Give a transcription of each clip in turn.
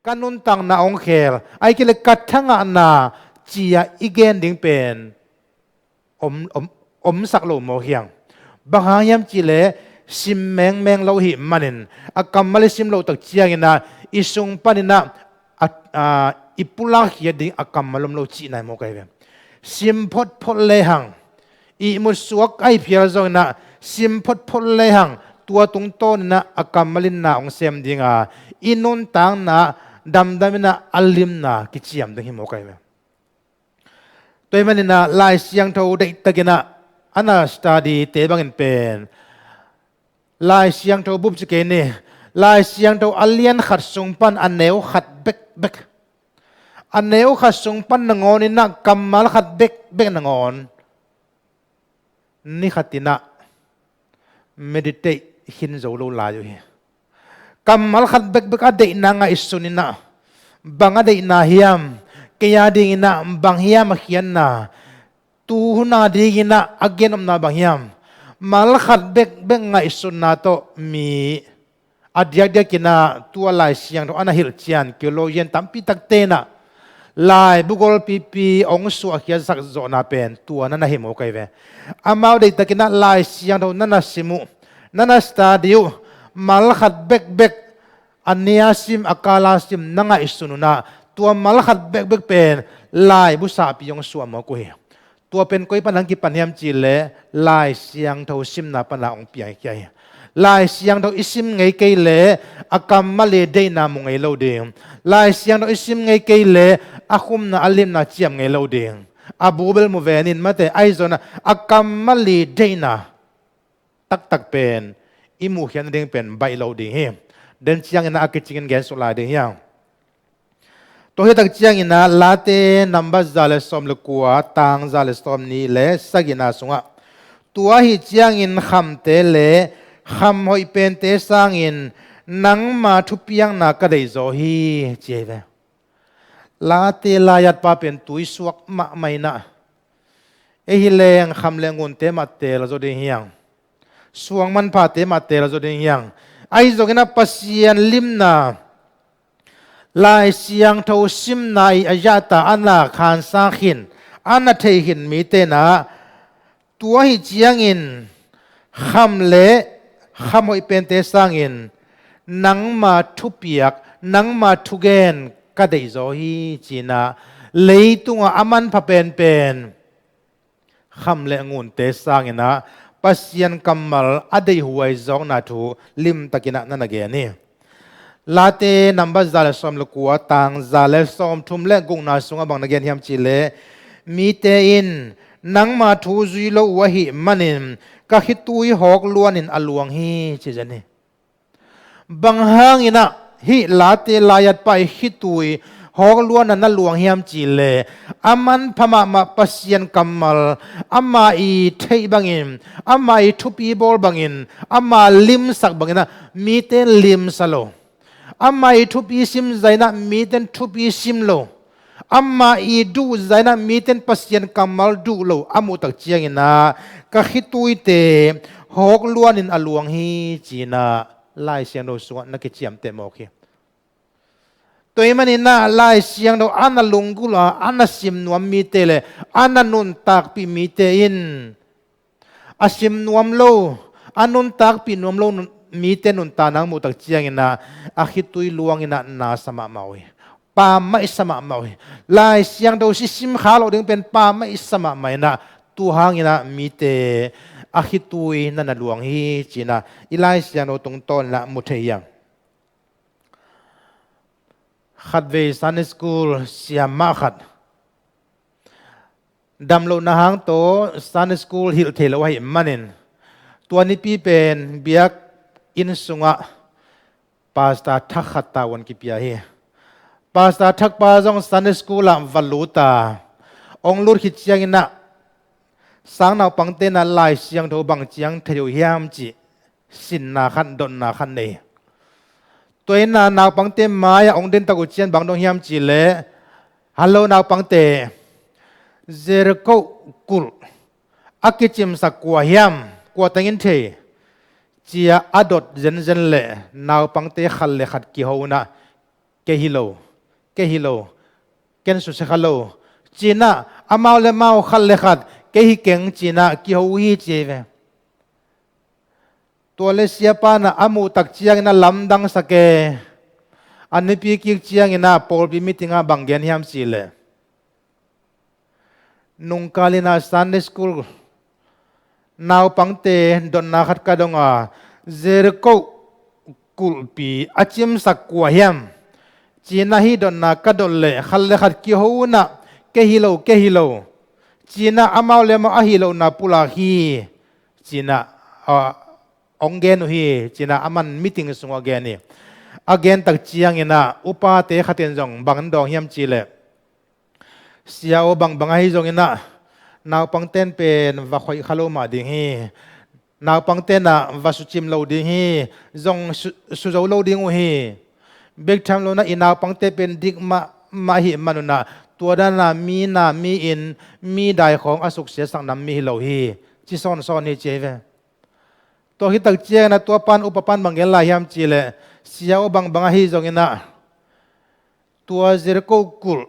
กันนุนตังนาองเคลไอกิเลกัดทั้งนาจียอีเกนดิ้งเป็นสักโลโมเฮียงบางหายามจีเลซิมแมงเราหิมันินอากรรมมาเลซิมเราตักเจียงินะอิสุงปานินะอิปุลาเฮียดิ้งอากรรมมาลมเราจีนายโมกัยเวซิมพดเลหังอิมุสวกไอเพียรจงนะซิมพดเลหังตัวตรงต้นนะอากรรมมาลินนาองเซมดิ้งอินุนตังนะดำนะอัลลิมนะกิจยามดิ้งหิโมกัยเวตัวมันนะลายเสียงเท่าเด็กตะกินะอันน่ะสตาดีเตบังเงินเป็นลายเสียงเท่าบุบสเกนี่ลายเสียงเท่าอัลเลียนขัดสงปันอันเนวขัดเบกอันเนวขัดสงปันนงอนี่นะกัมมาลขัดเบกนงอนนี่ขัดตินะเมดิเตหินโจโลลาอยู่ฮีกัมมาลขัดเบกอดีนางอิสุนินะบังอดีนาฮิยามกยาดีนะบางฮิยามเขียนนะตูนาดีนะอักเกนอมนาบางฮิยามมาลขัดเบกไงสุนนะโตมีอดียกกินะตัวลายเสียงตัวอันหิลเจียนกิโลเยนตัมปีตักเตนะลายบุกอลปีองสุอาเขียนสักโจนาเป็นตัวนั้นนะหิมโอเคเวอามาได้ตักกินะลายเสียงตัวนั้นนะสิมุนั้นนะสตาดิโอมาลขัดเบกอันเนียซิมอากาลาซิมนังไงสุนุนะตัวมาลขัดเบกเป็นลายบุษาปิยองสวมโมกุยตัวเป็นก้อยปันหังกิปันยามจีเลลายเสียงเท่าซิมนาปันละองปีไอเกยลายเสียงเท่าอิซิมไงเกยเลอากรรมมาเลเดนามงไงโลเดงลายเสียงเท่าอิซิมไงเกยเลอาคุมนาอัลลิมนาเจียมไงโลเดงอาบูเบลมูเวนินมาแต่ไอโซนะอากรรมมาเลเดนาตักเป็นอิมูเขียนเดงเป็นใบโลเดงเฮเดินเชียงนะอากิจิงเกนสุลาเดงยังตัวเหตุเจียงอินะลาเตนัมบัสซาเลสอมเลกัวตังซาเลสอมนี้เลสกินาสุงะตัวเหตุเจียงอินคำเตเลคำหอยเป็นเตสังอินนังมาทุเปียงนักได้โจฮีเจเวลาเตลายัดปาเป็นตุยสวกมะไม่นะเอฮิเลงคำเลงุนเตมาเตลโจเดียงสวงมันพาเตมาเตลโจเดียงไอโจกินะปัสยันลิมนาลายเสียงเท่าซิมนายอายาตาอันนาคานสาขินอันนาเทหินมีเตนะตัวหิเจียงอินคำเละคำหอยเป็นเตสังอินนังมาทุเปียกนังมาทุเกนก็ได้โจฮีจีนะเลยตัวอามันพะเป็นคำเละงูนเตสังอินะปัสยันกัมมัลอดีหวยจงนาทูลิมตะกินะนั่นเกนี่ลาเตนัมบัสซาเลสอมลกัวตังซาเลสอมทุมเลกุงนาสุงบังนักเรียนฮิมจิเลมีเตอินนังมาทูซุยโลวะหิมันินกะฮิตุยหอกลวนินอลวงฮีจิจันนี่บังฮังอินะฮิลาเตลายัดไปฮิตุยหอกลวนนันลวงฮิมจิเลอามันพม่ามาปัสยันกัมมัลอามาอีเทบังอินอามาอีทุปีบอลบังอินอามาลิมสักบังอินะมีเตลิมสโลอามาอีทุปีซิมใจนะมีเต็นทุปีซิมโลอามาอีดูใจนะมีเต็นปัสยันกัมมัลดูโลอามุตักเจียงนะกะฮิตุยเตหอกล้วนอินอลวงฮีจีนะไล่เสียงโดสวนักเจียมเตมโอเคตัวมันนี่นะไล่เสียงโดอันนั้นลงกุลาอันนั้นซิมนวมมีเตเลอันนั้นนุนตักปีมีเตอินอาซิมนวมโลอันนุนตักปีนวมโลมีเตนุนตานังมุตักเจียงนะอาคิตุยลวงอินะนาสมามาวิปาไม่สมามาวิลายเสียงโดสิซิมขาเราดึงเป็นปาไม่สมาไม่นะตัวหางอินะมีเตอาคิตุยนั่นน่ะลวงฮีจีนะอีลายเสียงโดตรงต้นละมุทยังขัดเวสันสกูลเสียมาขัดดำโลนาหางโตสันสกูลฮิลเทลไว้มันนินตัวนี้ปีเป็นเบียกอินสุงะปาสตาทักขัดตาวันกิปียเฮปาสตาทักปาจงสันสกูลวัลลุตาองลูดขิดเชียงนะสังนาปังเตนะลายเสียงโทบังเจียงเทียวยามจีสินนาขันดนนาขันเนตัวนั้นนาปังเตมายองเดนตะกุเจียนบังดงยามจีเลฮัลโหลนาปังเตเจรโกกุลอากิจิมสักกัวยามกัวตังอินเทจียอดดเจนเล่นาปังเตขัลเลขัดกิโฮนะ ke hilo ken su se khalo china amau le mau khal le khat ke hi keng china ki ho hi cheve to le sia pa na amu tak chiang na lamdang sake anipi ki chiang ina pol bi meetinga banggen hiam chile nung kalina Sunday school naw pangte don na khat ka donga zerko kulpi achim sakwa hiam china hi don na ka don le khal le khat ki ho na ke hilo china amau le ma a hilo na pula hi china onggen hi china aman meeting sunga geni again tak chiang ina upa te khaten jong bang dong hiam chile siao bang bangai jong ina naw pangten pen va khoi khalo ma ding hi naw pangten na va su chim lo ding hi jong su zo lo ding hi big time lo na inaw pangte pen dik ma hi manunaตัวด้านน่ะมีอินมีได้ของอสุขเสียสังนำมีเหล่าฮีที่ซ่อนนี่เจเวตัวที่ตักเจียนะตัวปันอุปปันบางเกลายามจีเลเสียวบางฮีจงอินะตัวเจรโกกุล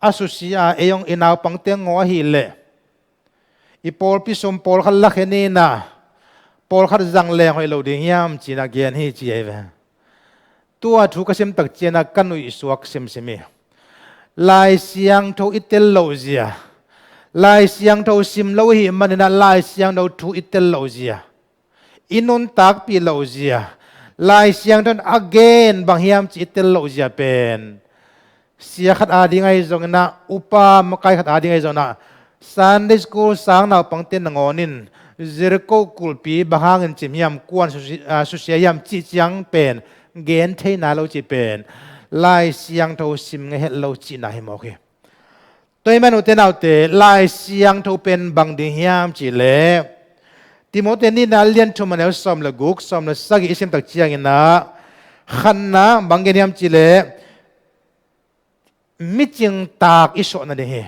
อสุเสียเอยงอินาวปังเตงงอฮีเลอีปอลพิสมปอลขัดลักนี่นะปอลขัดจังแรงให้เราดียามจีนักเกียนฮีเจเวตัวทุกข์เสียมตักเจียนะกันอุยสวกเสียมีลายเสียงโทอิเตลโลเซียลายเสียงโทซิมโลหิมันนะลายเสียงโททูอิเตลโลเซียอินุนตักปีโลเซียลายเสียงโทน again บางเฮียมจิอิเตลโลเซียเป็นเสียขัดอาดิงไอจงนะอุปามกายขัดอาดิงไอจงนะ Sunday school สางนาปังเต้นงอนินเจริโกกุลปีบางเงินจิมยามกวนสุเสียยามจิจังเป็นเกณฑ์เทนาโลจิเป็นลายเสียงโทซิมเงเหลาจีน่าหิมโอเคตัวมันอุตนาเตลายเสียงโทเป็นบางดิยามจีเล่ติโมเตนี่นาเลียนทุมันเอาสอมละกุกสอมละสักอิสิมตักเชียงนะขันนะบางเกณฑ์ยามจีเล่มิจิงตากอิโซนั่นเอง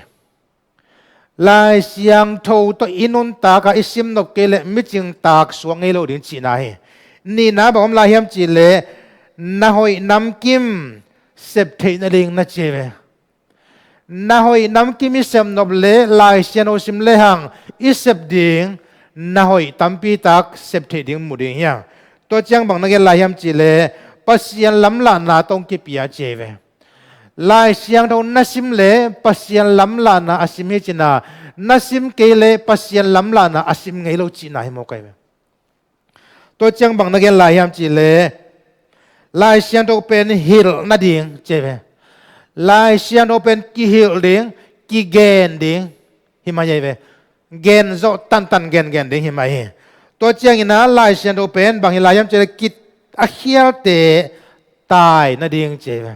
ลายเสียงโทตัวอินุนตากอิสิมนกเกลมิจิงตากสวงเงโลดินจีน่าเฮนี่นะบอกว่าลายยามจีเล่น่าหอยน้ำกิมเสพเทนลิงนัดเจเวน่าหอยน้ำกิมิเสพนบเล่ลายเสียนโอซิมเล่หังอิเสพดิ่งน่าหอยตั้มปีตักเสพเทดิ่งมุดิ่งยังตัวจังบังนักลายยามจีเล่ปัสยันลำลานาตงกิปิยาเจเวลายเสียงโดนนัสิมเล่ปัสยันลำลานาอาสิมเฮจินานัสิมเกเล่ปัสยันลำลานาอาสิมไงโลจีนาหิมโอไกเวตัวจังบังนักลายยามจีเล่ลายเสียงโตเป็นฮิลนาดิงเจเวลายเสียงโตเป็นกิฮิลดิงกิเกนดิงหิมาเยเวเกนโซตันเกนดิงหิมาเยตัวเจียงอินะลายเสียงโตเป็นบางฮิลายามเจกิตอาเคียลเตตายนาดิงเจเว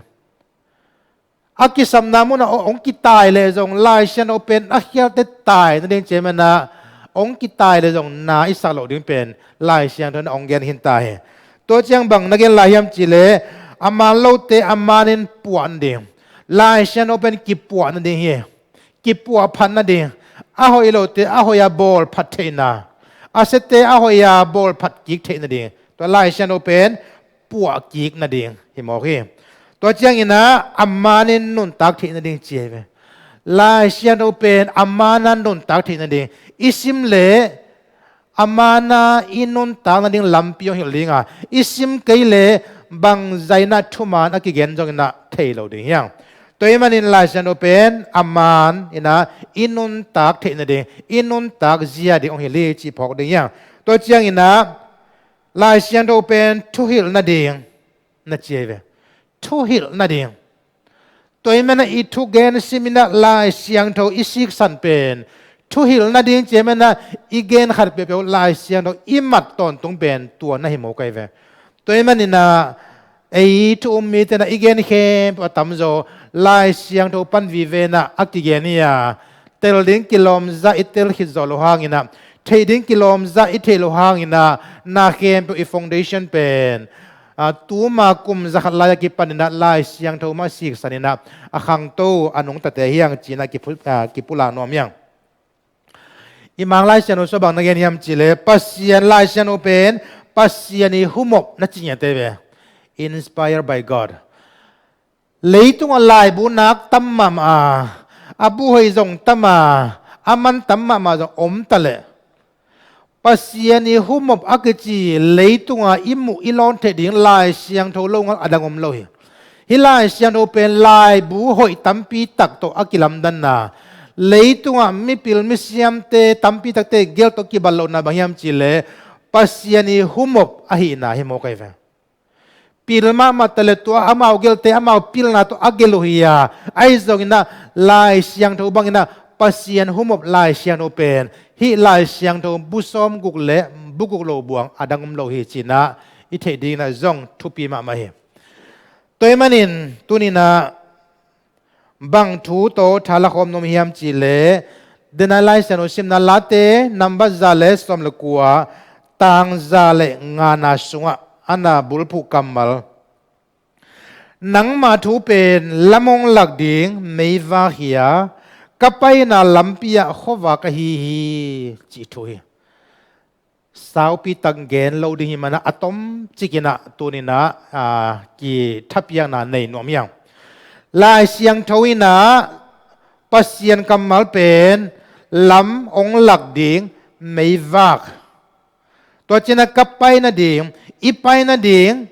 อากิสัมนามุนะองกิตายเลยจงลายเสียงโตเป็นอาเคียลเตตายนาดิงเจเวนะองกิตายเลยจงนาอิสระโลดิงเป็นลายเสียงโตนองเกนหินตายตัวเจียงบังนักลายยามจีเล่อามาโลเตอามานินปวนเดียงลายเชนโอเป็นกิปวนนั่นเองกิปวพันนั่นเองอาหอยโลเตอาหอยาบอลพัดเทนาอาเซเตอาหอยาบอลพัดกิกเทนั่นเองตัวลายเชนโอเป็นปวกิกนั่นเองเห็นไหมโอเคตัวเจียงอินะอามานินนุนตักเทนั่นเองเจียเวลายเชนโอเป็นอามานันนุนตักเทนั่นเองอิสิมเล่อามานาอินุนตานันดิงลำพิโยหิลิงอ่ะอิสิมเกยเลบางใจนัดทุมานอักเกนจงนะเทโลดิงยังตัวมันอินลายเซนโอเป็นอามันอินะอินุนตักเทนดิงอินุนตักเจียดิองหิลีจีพอกดิงยังตัวเจียงอินะลายเซนโอเป็นทุหิลนัดดิงนัดเจเวทุหิลนัดดิงตัวมันอิทุเกนซิมินะลายเสียงโทอิสิกสันเป็นทุหิลนาดิงเจมันนะอีเกนขัดเปรียวลายเสียงเราอิมัดตอนตรงเป็นตัวนั่นหิมโอไกเวตัวมันนี่นะไอทุมมีแต่นะอีเกนเข้มปะตั้มโจลายเสียงเราปันวิเวนะอักเกนี่ยเตลดิงกิโลมซาอิเตลฮิโซโลหางินะเทดิงกิโลมซาอิเทโลหางินะนาเข้มเป็นฟองเดชั่นเป็นตัวมากุมจะขัดลายกิปันนะลายเสียงเรามาสิกสันนะอาคังโตอนุงตะเตียงจีนะกิปุลานอมยังอิมังไลเซนโอสบังนักเรียนยามจิเลปัสยันไลเซนโอเป็นปัสยันอิหุมบนัดจีเนเตเว inspired by God lấy tung lại bu nát tâm mà abu hơi dùng tâm mà aman tâm mà dùng ôm ta lệ Pasian ni humop akachi lấy tung imu ilon thế điên lại Siangtho lâu ngal adang om loi hilai Siangtho pen lại bu hoi tampi tak to akilam dan na lấy tung mi pil mi siam te tampi tak te gel to ki ballo na bangyam chile Pasian ni humop ahi na himo kai ve pilma matale to amau gel te amau pil na to agelo hiya ai zongina lai Siangtho bangina Pasian humop lai Siangtho pen hi lai Siangtho busom gukle buguk lo buang adangum lo hi china i the ding na zong thupi ma ma hi toy manin tunina bang thu to thala khom nom hiam chi le dena lai Siangtho sim na late number zale som le kwa tang zale ngana sunga ana bulpu kammal nang ma thu pen lamong lak ding meiwa hiya kapai na lampia khuavak hi chi thui sau pi tang gen lo ding mana atom chikina tunina ki thapia na nei nom yang lai Siangtho ina Pasian kammal pen lam ong lak ding meiwak to china kapai na ding ipai na ding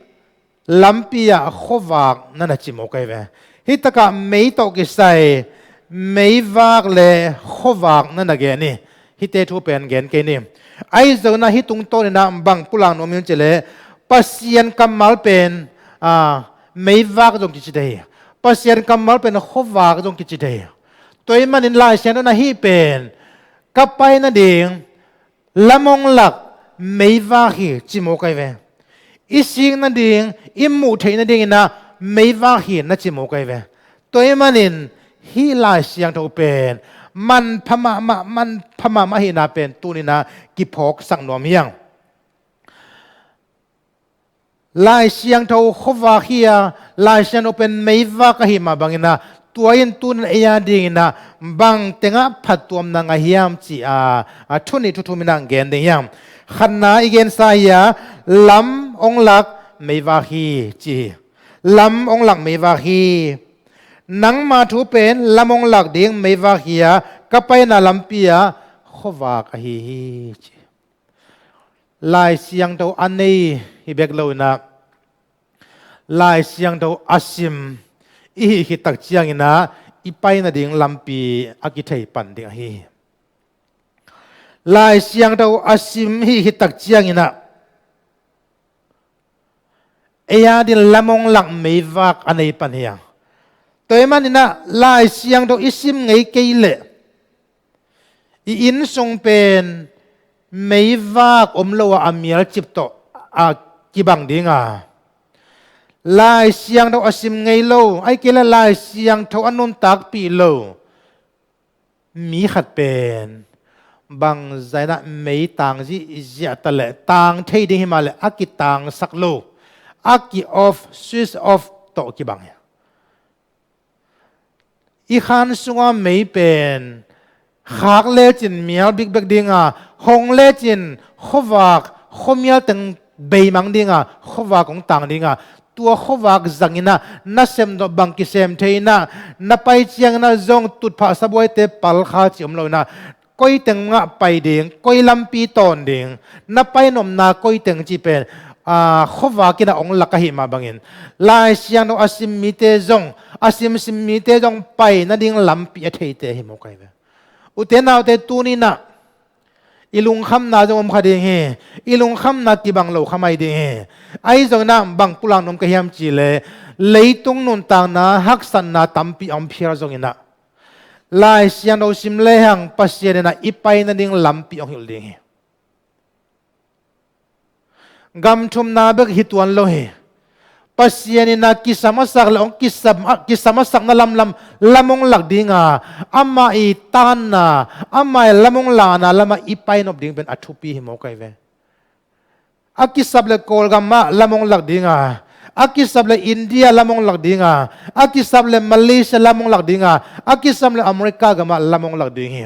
lampia khuavak nana chimo kai ve hitaka mei to ki sai meiwak le khuavak nana ge ni hite thu pen gen ke ni ai zona hitung to na bang pulang no min chele Pasian kammal pen meiwak jong ki chidei Pasian kammal pen khuavak jong ki chidei toy manin lai Siangtho na hi pen kapai na ding lamong lak meiwak hi chimo kai ve ising na ding imu thei na ding na meiwak hi na chimo kai ve toy manin hi lai Siangtho pen man phama ma hi na pen tunina ki phok sang nom hiang lai Siangtho khuavak hiya lai Siangtho pen meiwak hi ma bangina tuain tun eya ding na bang tenga phatom na nga hiam chi thuni thu mina gen de hiam khanna igen saya lam ong lak meiwak hi chi lam ong lak meiwak hi nang ma thu pen lamong lak ding meiwak hiya kapai na lampia khuavak hi chi lai Siangtho anei hi bek lo na lai Siangtho asim i hi tak chiang ina ipai na ding lampi akithei pan ding hi lai Siangtho asim hi tak chiang ina eya din lamong lak meiwak anei pan hiya toy manina lai Siangtho isim ngei keile i in song pen meiwak omlo amial chipto kibang dinga lai Siangtho asim ngei lo ai kela lai Siangtho anun tak pi lo mi khat pen bang zaina mei tang ji zia tale tang thei ding himale akitang saklo aki off switch off to ki bang i khan sunga mei pen khak le chin mial big bag dinga hong le chin khuavak khomial teng bei mang dinga khuavak ong tang dinga tua khuavak zangina na sem do bang ki sem theina na pai chiang na zong tut pha saboi te pal kha chiom lo na koi teng nga pai ding koi lampi ton ding na pai nom na koi teng chi pen khuavak kina ong lakahi ma bangin lai Siangtho asim mi te zong asim sim mi te zong pai na ding lampi a thei te hi mo kai ve uten naw te tunina ilung kham na jong om khading he ilung kham na ki bang lo khamai ding he ai jong na bang pulang nom ka hiam chi le leitung nun tang na hak san na tampi om phia jong ina lai Siangtho sim le hang Pasian na ipai na ding lampi ong hil ding he gam thum na bek hituan lo he Pasian na kisamasak la ong kisamasak na lamong lak dinga ama i tan na ama lamong la na lama ipai nop ding ben athupi himo kai ve akisab le kolgama lamong lak dinga akisab le India lamong lak dinga akisab le Malaysia lamong lak dinga akisab le America gama lamong lak ding hi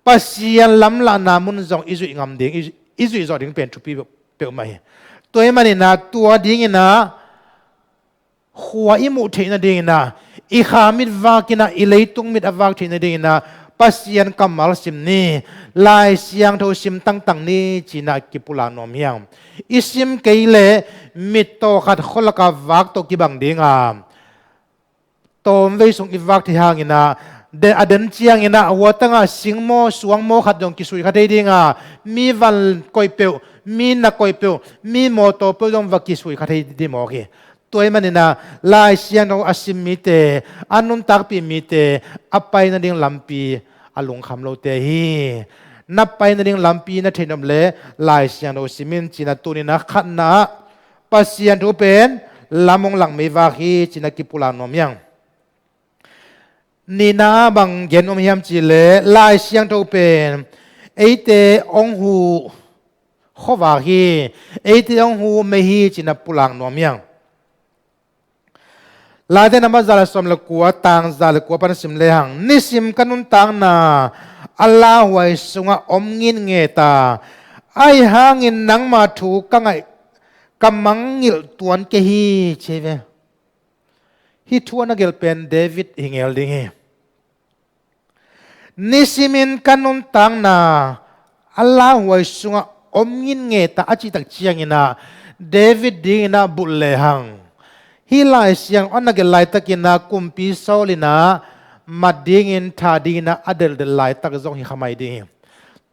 Pasian lam la na mun zong izu ngam ding izu zo ding pen thupi pe mai toy mani na tua ding ina ขัวอิมุเทนดิ่งนะอีขามิดวากินะอิเลยตุงมิดอวากเทนดิ่งนะปัสยันกัมมัลสิมนี่ลายเสียงโทสิมตั้งนี่จีนักกิปุลานอมยังอิสิมเกยเลมิดโตขัดขลกาวากโตกิบังดิ่งโตมเวสุงอิวากที่หางินะเดอเดนเจียงอินะวัวตั้งสิงโมสวงโมขัดยงกิสุยขัดดิ่งมีวันคอยเปียวมีนักคอยเปียวมีโมโตเปียวยงวักกิสุยขัดดิ่งโมกีตัวมันนี่นะลายเสียงเราอาศิมิเตอันนุนตักปีมิเตอไปนั่นเองลำปีอลงคำเราเตฮีนับไปนั่นเองลำปีนั่นเทนมเลลายเสียงเราสิมินจีนัตัวนี้นะขันนะปัสยันทุเป็นลำมงหลังไม่วาฮีจีนักิปุลานอมยังนี่นะบางเย็นอมยามจีเลลายเสียงเราเป็นไอเตองหูขวาฮีไอเตองหูไม่ฮีจีนัปุลานอมยังลาเดนมาซาลสมลกัวตังซาลกัวปันสิมเลหังนิสิมกันุนตังนาอัลลาฮ์ไว้สุงะอมงินเงตาไอหางินนังมาถูกกังไอกำมังงิลตวนเกฮีเชเวฮิทวนนักเกลเป็นเดวิดฮิงเอลดิงเฮนิสิมินกันุนตังนาอัลลาฮ์ไว้สุงะอมงินเงตาอจิตักเชียงนะเดวิดดิงนะบุลเลหังฮิลายเสียงอันนักไลตักินาคุมปีโซลินามาดิ่งอินทาดีนาอเดลเดลไลตักจงฮิขมายดิ่ง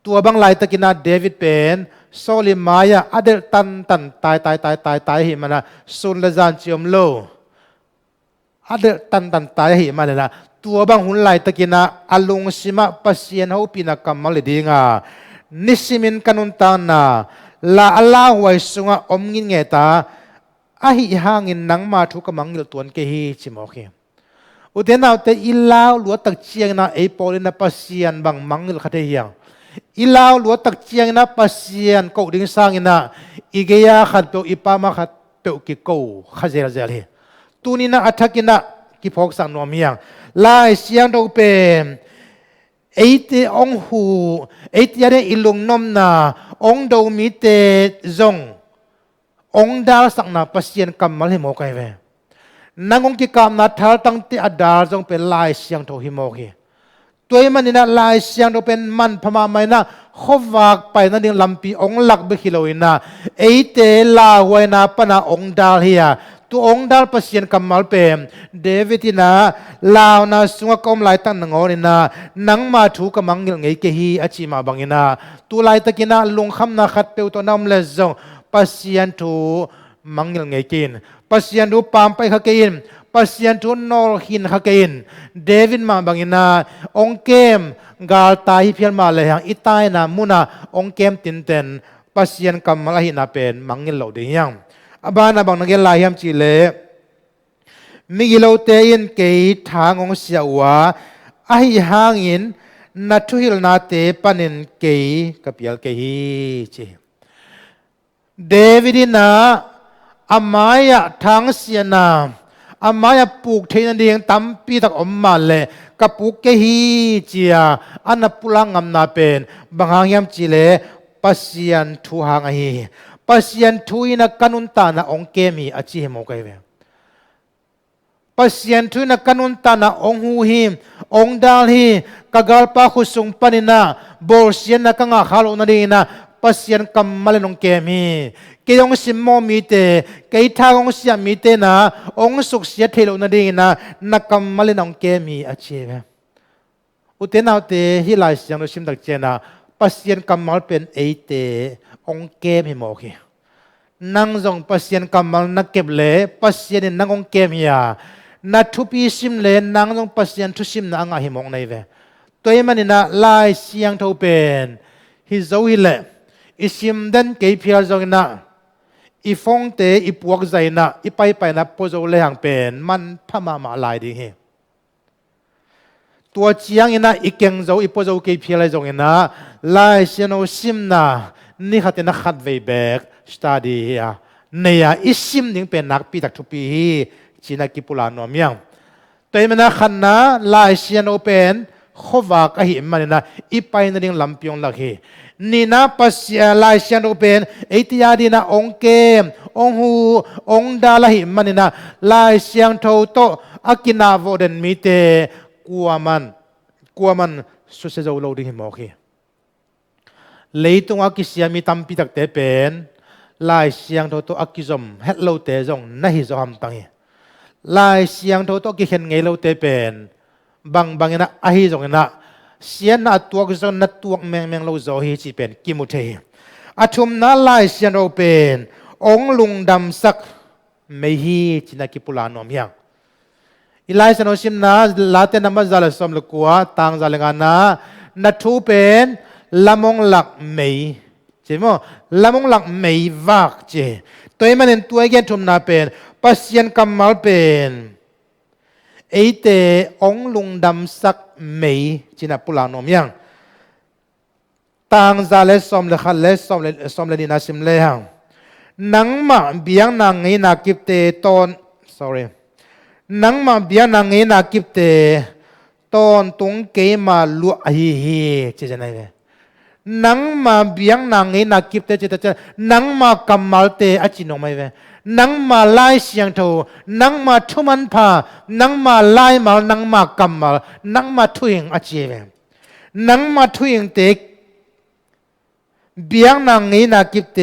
ตัวบางไลตักินาเดวิดเป็นโซลิมายาอเดลตันตายหิมันนะสุนเลจานจิอมโลอเดลตันตายหิมันนะตัวบางหุ่นไลตักินาอลุงสิมาปัสยันหูปีนักกัมมัลดิ่งนิสิมินกันุนตานาลาอัลลาฮ์ไว้สุงะอมงินเงตาอาหิหางอินนังมาทุกมังยิลตัวนี้ฮีชิมโอเคอุเทนเอาแต่อิลาวลัวตักเชียงนะไอโปลินาปัสยันบางมังยิลขัดเฮียงอิลาวลัวตักเชียงนะปัสยันกูดิ้งสร้างอินะอิเกียขัดเปียวอิปามาขัดเปียวกิโก้ขัดเจลเจลเฮตัวนี้นะอัฐกินะกิพกสังนวมยังลายเสียงเราเป็นไอเตองหูไอเตยาเรอิลุงนมนาองดูมิเตจงองดาลสักนาปัสยันกัมมัลหิโมกัยเวนังองกิกามนาทัลตั้งที่อดาลจงเป็นลายเสียงโทหิโมกีตัวมันนี่นะลายเสียงโทเป็นมันพม่าไม่นะขวากไปนั่นเองลำปีองหลักเบคิโลอินะไอเตลาไว้นะปนาองดาลเฮียตัวองดาลปัสยันกัมมัลเป็นเดวิดินะลาวนะสุงกอมลายตั้งนังอนินะนังมาถูกกำมังเงยเกฮีอาชิมาบังอินะตัวลายตะกินะลงคำนาขัดเปียวตัวนำเลจงPasian tu manggil ngekin, Pasian tu pampai hakein, Pasian tu nol hin hakein. David ma bangina ongkem gal tahi pian ma lehang itai na muna ongkem tinten Pasian kamalahi na pen manggil lo diyang. Abana bang nagel lahiyam chile, migilo tein kay thangong siyawa ahi hangin natuhil nate panin kay kapial kay chi. Davidina amaya thang siana amaya puk thein ding tampi tak omma le kapuk ke hi chia anapulang amna pen bangangyam chile pasian thu hang hi pasian thuina kanunta na ongkemi achi mo kai ve pasian thuina kanunta na onghu hi ongdal hi kagalpa khusung panina borsian na kanga khalo na dina Pasian kammal nong kemi kayong simmo mite kay thagong siya mite na ong suk siya thelo na ding na nakammal nong kemi achieve utenaw te hilay siyang no simdak chena pasian kammal pen eite ong kemi mo ki nang jong pasian kammal nakeble pasian nang ong kemia na thupi simle nang jong pasian thusim na anga himong nei ve toy manina lai Siangtho pen hi zo hile isim dan kay pial zong na ifong te ipuak zay na ipay na pozo lehang pen man pamama lai ding he tua chiang ina ikeng zo ipozo kay pial zong ina lai siano sim na ni khatina khat ve bek study ya neya isim ding pen nak pi tak thupi hi china kipula nom yang toy mana khanna lai siano pen khuavak ahi manina ipay na ding lampiong lak hi นี่นะปัสยาลายเสียงโตเป็นไอติยาดีนะองเกมองหูองดาลหิมันนี่นะลายเสียงโตโตอากินาโวเดนมีเตกลัวมันสุดเสียโลดิหิมโอเคเลยตรงอากิเสียมีตัมปีตักเตเป็นลายเสียงโตโตอากิจอมเฮลโลเตจงน่าหิจอมตังเฮลายเสียงโตโตกิเห็นไงโลเตเป็นบางนะอาหิจงนะเสียนตัวก็จะนัดตัวแมงเราจะเฮจิเป็นกิมุเทอาชุมนั้นลายเสียงเราเป็นองลุงดำสักไม่ฮีจินักิปุลานอมยังอีลายสนอชิมนะลาเตนัมจัลสมลกัวต่างจัลงานะนัดทูเป็นละมงหลักไม่ใช่ไหมละมงหลักไม่วักเจตัวมันเป็นตัวเองชุมนาเป็นปัสยันกัมมัลเป็นไอเตองลุงดำสักไม่จินัปุลานอมยังต่างจัลสมเลขัดเลสมเลดินาสิมเลหังนังมาเบียงนางไงนักิบเตตอน sorry นังมาเบียงนางไงนักิบเตตอนตรงเกมาลุฮีเจจะไหนเนี่ยนังมาเบียงนางไงนักิบเตเจนังมากำมัลเตอจิโนไม่เวนังมาไล่เสียงโทนังมาทุมันพานังมาไล่มานังมากำมัลนังมาทุยงอจิเวนังมาทุยงเตเบียงนางไงนักิบเต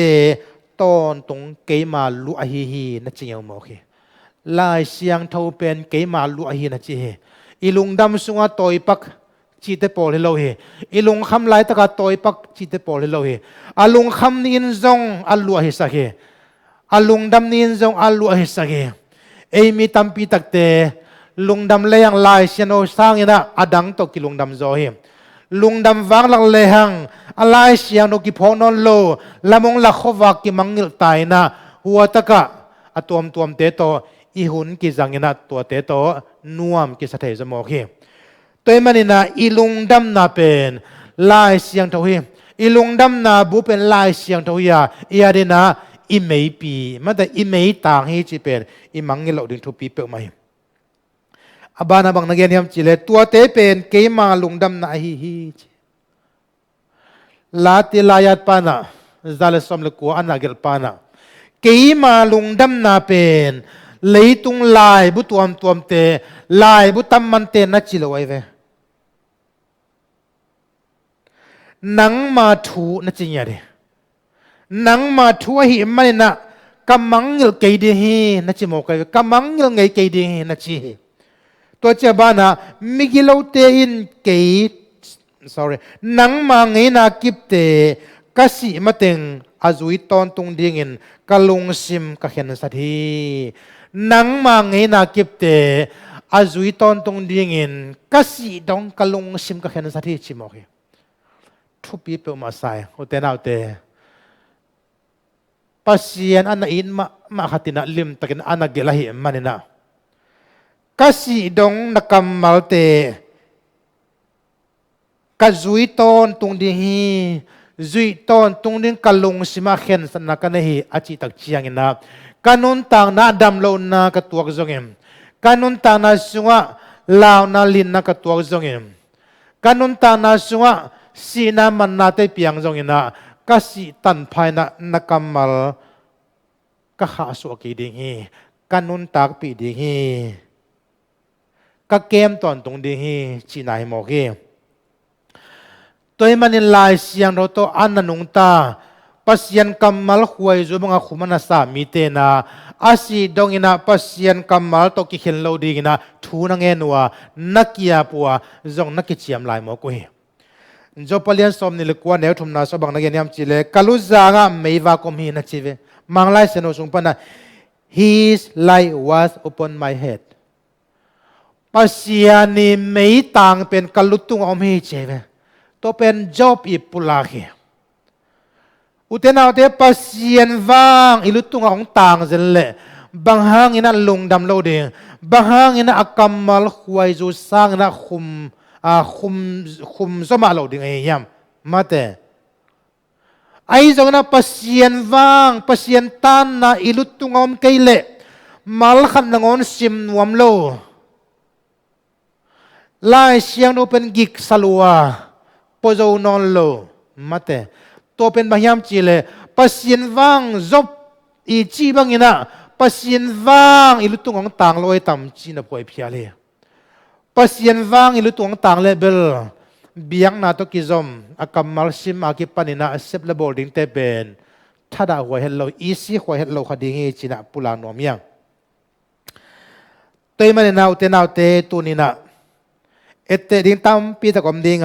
ตอนตรงเกมาลุฮีนั่นจริงเอาโอเคลายเสียงเท่าเป็นเกมาลุฮีนั่นจริงอีลุงดำสุงตัวปักจีเตปอลเลโลเฮอีลุงคำไล่ตะกาตัวปักจีเตปอลเลโลเฮอาลุงคำนินจงอาลุฮีสักเฮอาลุงดำนินจงอาลุฮีสักเฮเอมีตัมปีตักเตลุงดำเลี้ยงลายเสียงโอสร้างยันอดังตกิลุงดำโซเฮลุงดำวางหลังเลหังอะไรเสียงนกิพอนนโลละมงละขวักกิมังงิลตายนะหัวตะกะอตัวมเตโตอีหุนกิจังยนะตัวเตโตนัวมกิสะเทสมอเคตัวมันนี่นะอีลุงดำนาเป็นลายเสียงทวีอีลุงดำนาบุเป็นลายเสียงทวีอีอาเดนะอีเมย์ปีมันแต่อีเมย์ต่างให้จีเป็นอีมังงิลดึงทุปีเปิดไหมอาบานาบังนักเรียนยามจิเลตัวเตเป็นเกมาลุงดำนาฮีลาติลายาตปานะจัลสมเลกัวอันนักเกลปานะเกมาลุงดำนาเป็นเลยตุงลายบุตัวมเตลายบุตัมมันเตนัจิลไว้เวนังมาทูนัจิญญาเดนังมาทูหิมันนะกำมังเงลเกยดีฮีนัจิโมกายกำมังเงลเงยเกยดีฮีนัจิตัวเจ้าบ้านะมิกิโลเตอินเกยsorry นังมาไงนากิบเตกัสิมาเต็งอาจุยตอนตรงดิ่งินกะลงซิมกะเห็นสัตย์นังมาไงนากิบเตอาจุยตอนตรงดิ่งินกัสิดองกะลงซิมกะเห็นสัตย์ชิมโอเคทุบปีเปิลมาใส่โอเตนาเตปัสยานอันนั้นอินมาขัดนะลิมตะกินอันนั้นเกล้าหิมันนะกัสิดองนักกำมัลเตกัจุยตอนตรงนี้จุยตอนตรงนี้กัลงสิมาเห็นสนักกันนี้อาจิตักเชียงนะการนุนต่างนาดำโลนากัตัวกจงเอ็มการนุนต่างนาสุงะลาวนาลินนากัตัวกจงเอ็มการนุนต่างนาสุงะสีนามันนาเตปียงจงเอ็นะกัสิตันภายนานักมัลกัข้าสุกีดิ่งการนุนตากปีดิ่งกัเกมตอนตรงดิ่งจีนายโมเกตัวมันลายเสียงเราตัวอันนั้นนุงตาปัสยันกัมมัลหวยจูบังขุมันสามีเตนะอาศัยดงอินะปัสยันกัมมัลตัวกิเห็นเราดีนะทูนังเงินว่านักยาปัวจงนักกิจยามลายหมอกุยจบเรียนสมนิลกว่าแนวทุนนาสบังนักเรียนยามจิเลกัลุจางะไม่ว่าคมฮีนักชีวมังไลเสนอสุงปนะ His light was upon my head ปัสยานีไม่ต่างเป็นกัลุตุงอมฮีเจเวตัวเป็นจอบอีปุลาเกอุตนาเตปัสยานว่างอิลุตุงของต่างเจเลบางห้างอินันลงดำโลเดงบางห้างอินันอักมัลขวายจูสร้างอินันคุมสมาโลเดงเอียมมาเตไอ้จงนะปัสยานว่างปัสยานตันนะอิลุตุงอมเกเลมัลขันนงอนซิมวมโลลายเสียงโนเป็นกิกสลัวปโจนอนโลมาเต ตัวเป็นบางยามจีเลยปัสยันว่างจบอีจีบางอินะปัสยันว่างอิลุตุงของต่างลอยต่ำจีนป่วยเพียเลยปัสยันว่างอิลุตุงของต่างเลเบลเบียงนาตกิจอมอากัมมัลซิมอากิปันินะเซฟเลบอลดิ้งเตเป็นถ้าได้หัวเฮลโลอีซี่หัวเฮลโลคดีงี้จีน่ะปุลานอมยังเตยมันนาอุเตนาอุเตตุนินะเอเตดิ้งตามปีตะกอมดิ้ง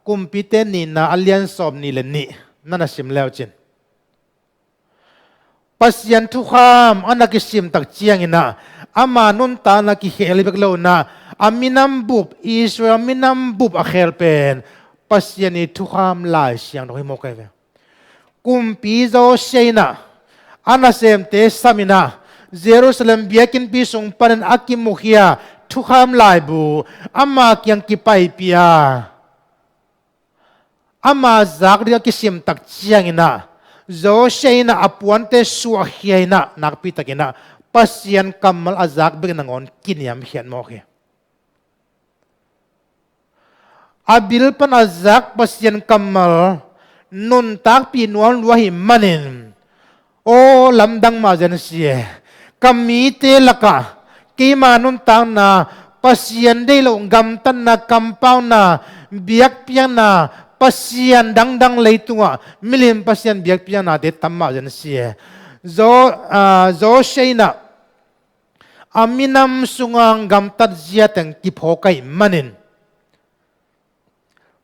กุมปีเตนินะอัลยันสอบนี่เลนี่นั่นน่ะสิมแล้วจินปัสยันทุกขามอันนักสิมตักเจียงอินะอามานุนตานักเฮลิเบกโลนะอามินัมบุบอิสราเอลมินัมบุบอาเคลเป็นปัสยันทุกขามลายเสียงดอกให้โมกเวกุมปีโจเชนะอันนั้นเซมเตสามินะเยรูซาเล็มเบียกินปีส่งปันอากิมุขยาทุกขามลายบูอามาเกียงกิไปปียอามาจากเรียกสิมตักเจียงอินะโจเชนะอปวันเตสุอาเฮียนะนักพิตากินะปัสยันกัมมัลอาจากเบกนังอนกินยามเขียนโมกอาบิลปันอาจากปัสยันกัมมัลนุนตักปีนวลวะหิมันินโอลำดังมาเจนเสียกัมมีเตลักะกีมานุนตังนาปัสยันได้ลงกำตันนากัมเป้านาเบียกเปียนาPasian dang lei tunga milim pasian biak piana de tamma jan sie zo sheina aminam sungang gamtat zia teng ki phokai manin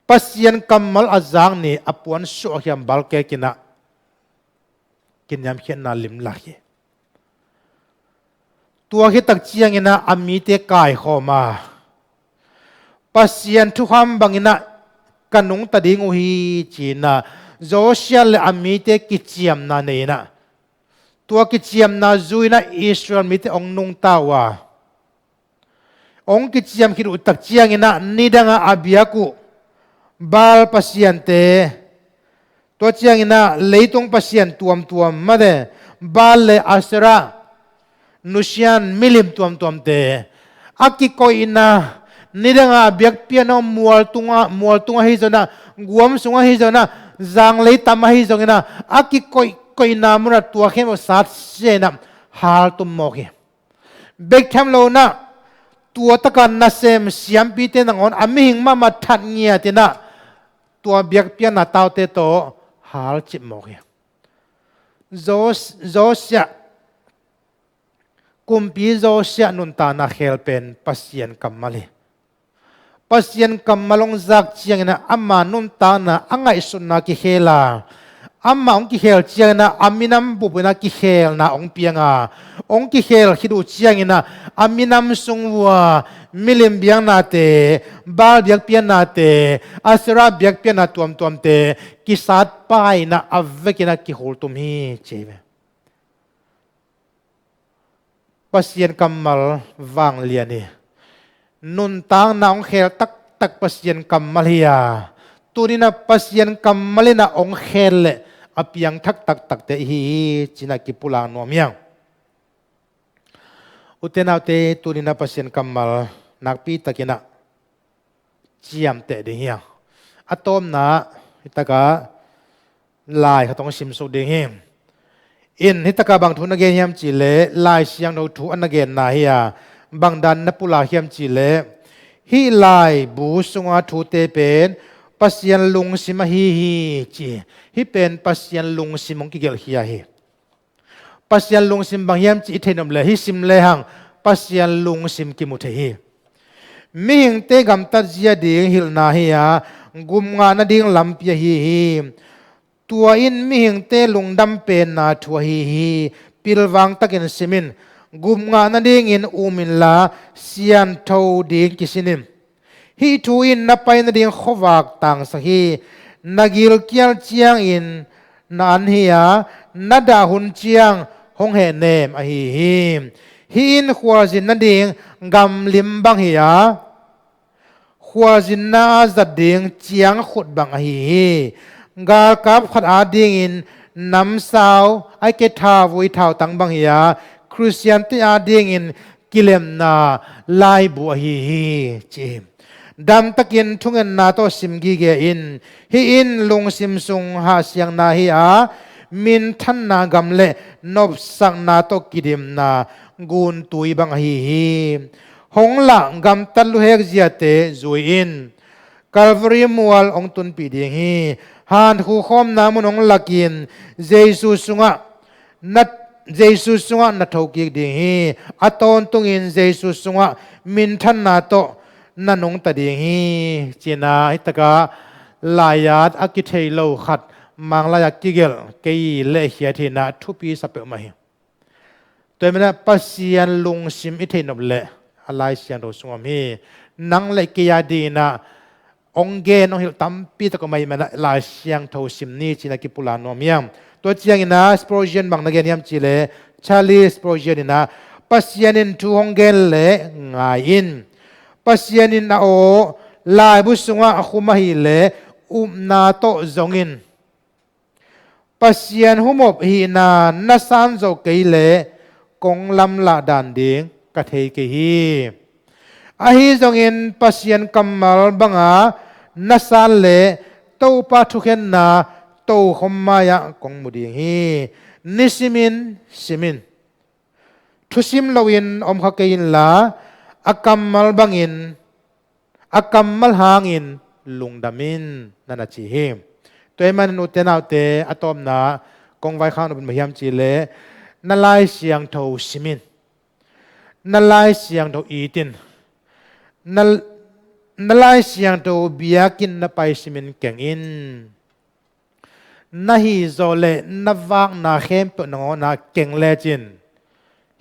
pasian kammal azang ni apuan su hiam balke kina kinyam khian na lim lahi tua hi tak chiang ina ami te kai khoma pasian thu ham bangina kanung tading uhi china social amite kichiam na neina tua kichiam na zuina Israel mite ong nung tawa ong kichiam kiru tak chiang ina nidanga abiaku bal pasyente tua chiang ina leitung pasyen tuam made bal le asra nusian milim tuam te akiko ina nidanga biak piano mual tunga hi zona guam sunga hi zona zang lei tam hi zona aki koi namura tua khem sat sena hal tum mo ki bek tham lo na tua takan na sem siam pi te nangon ami hing ma that ngia te na tua biak piana taw te to hal chip mo ki zo sia kumpi zo sia nun ta na helpen pasien kamali Pasian kammalong zak chiang na amma nun ta na angai sunna ki hela amma ong ki hel chiang na aminam bubuna ki hel na ong pianga ong ki hel hidu chiang na aminam sungwa milim biang na te bal biak pian na te asra biak pian na tuam te ki sat pai na avekina ki hol tum hi cheve Pasian kammal wang liani nun tang na ong khel tak pasian kammal hiya tunina pasian kammalina ong khel apiang tak te hi china ki pulang nom yang utenaute tunina pasian kammal nakpi takina chiam te ding yang atom na hitaka lai khatong sim so ding hi in hitaka bang thun again yam chile lai siang no thu an again na hiya bang dan na pula hiam chile hi lai bu sunga thu te pen pasian lung sima hi chi hi pen pasian lung simong ki gel hiya hi pasian lung sim bang hiam chi thenom le hi sim le hang pasian lung sim ki mu the hi mi hing te gam tar zia ding hil na hiya gum nga na ding lam pia hi tua in mi hing te lung dam pen na thu hi pilwang takin simin gum nga na ding in umin la Siangtho ding kisinim hi thu in na pai na ding khuavak tang sa hi nagil kial chiang in na an hiya na da hun chiang hong he nem a hi in khwazin na ding gam lim bang hiya khwazin na za ding chiang khut bang a hi gal kap khat a ding in nam sao ai ke tha vui thau tang bang hiya Christian te ading in kilem na lai bu hi chi ดำตะกินทุ่งเงินนาโตสิมกีเกอินฮีอินลงสิมซุงหาเสียงนาฮีอามินทันนากำเละนบสักนาโตกิดิมนากูนตุยบังฮีหงละกำตัลลุเฮกเจียเตจุยอินกัลวรีมัวลองตุนปีดีฮีฮันคูคอมนามุนองลักินเจสุสุงะนัดเจสุสุงะนัทเอากิดีฮีอัตอนตุงอินเจสุสุงะมินทันนาโตนั่นองตัดฮีจีน่าอิตกาลายาดอากิเทโลขัดมังลายกิเกลเกยเล่เฮียทีน่าทุปีสับเปมาฮีตัวมันปัสยานลงซิมอิเทนบเล่อะไรเสียงเราสวมฮีนังเล่กียาดีน่าองเกนองหิลตัมปีตะก็ไม่มาลายเสียงเท่าซิมนี้จีนักกิปุลานอมยังตัวเจียงนะสโปรเจนบางนักเรียนยามจีเลชาลีสโปรเจนนะปัสยานินทูองเกนเล่ง่ายอินปัสยานินนาโอลายบุษงะคุมาฮิเลนาโตจงอินปัสยานหุมบฮีนานัสานโจเกยเลกงลำละดันดิงกะเทเกฮีอาฮีจงอินปัสยันกัมมัลบังอานัสานเลโตปาทุเข็นนาโตขมมายะกงมุดีฮีนิสิมินสิมินทุสิมลวินอมขะเกยินลาอากัมมัลบังอินอากัมมัลหางอินลุงดามินนันจีฮีตัวมันอุตเตนเอาเตอะตอมนากงไว้ข้างนบนพยายามจีเลนั่นลายเสียงเท่าสิมินนั่นลายเสียงเท่าอีตินนั่นลายเสียงเท่าเบียกินนับไปสิมินเก่งอินน่าฮิโซเลนับวากน่าเข้มปนงน่าเก่งเลจิน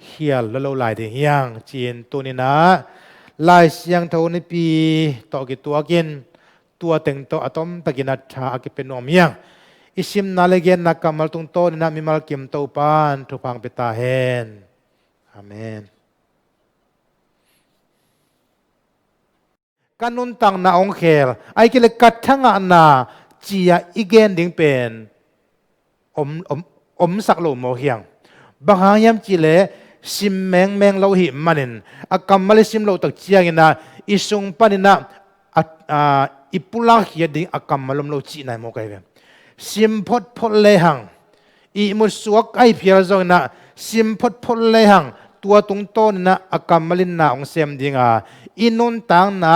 เฮียลโลลายเดียงจีนตัวนี้นะลายเสียงเท่านิปีต่อกิตัวกินตัวเต็งโตอะตอมตะกินัดชาอากิเป็นนอมยังอิสิมนาเลเกนนักกำมัลตุงโตนี่นะมิมัลกิมโตปานทุพังเปตาเฮนอาเมนการนุนตังนาองเคลไอกิเลกัดทั้งอันนาจียอีเกนดิ่งเป็นอมสักโลโมเฮียงบางหางยามจีเลซิมแมงเราหิมันนินอากำมัลซิมเราตักเจียกินะอิสุงปานินะอิปุลาเฮียดิ่งอากำมัลเราจีนายโมกัยเวซิมพดเลหังอิมุสวกไอเพียรจงนะซิมพดเลหังตัวตรงต้นนะอากำมัลินนาองเซมดิ่งอินุนตังนะ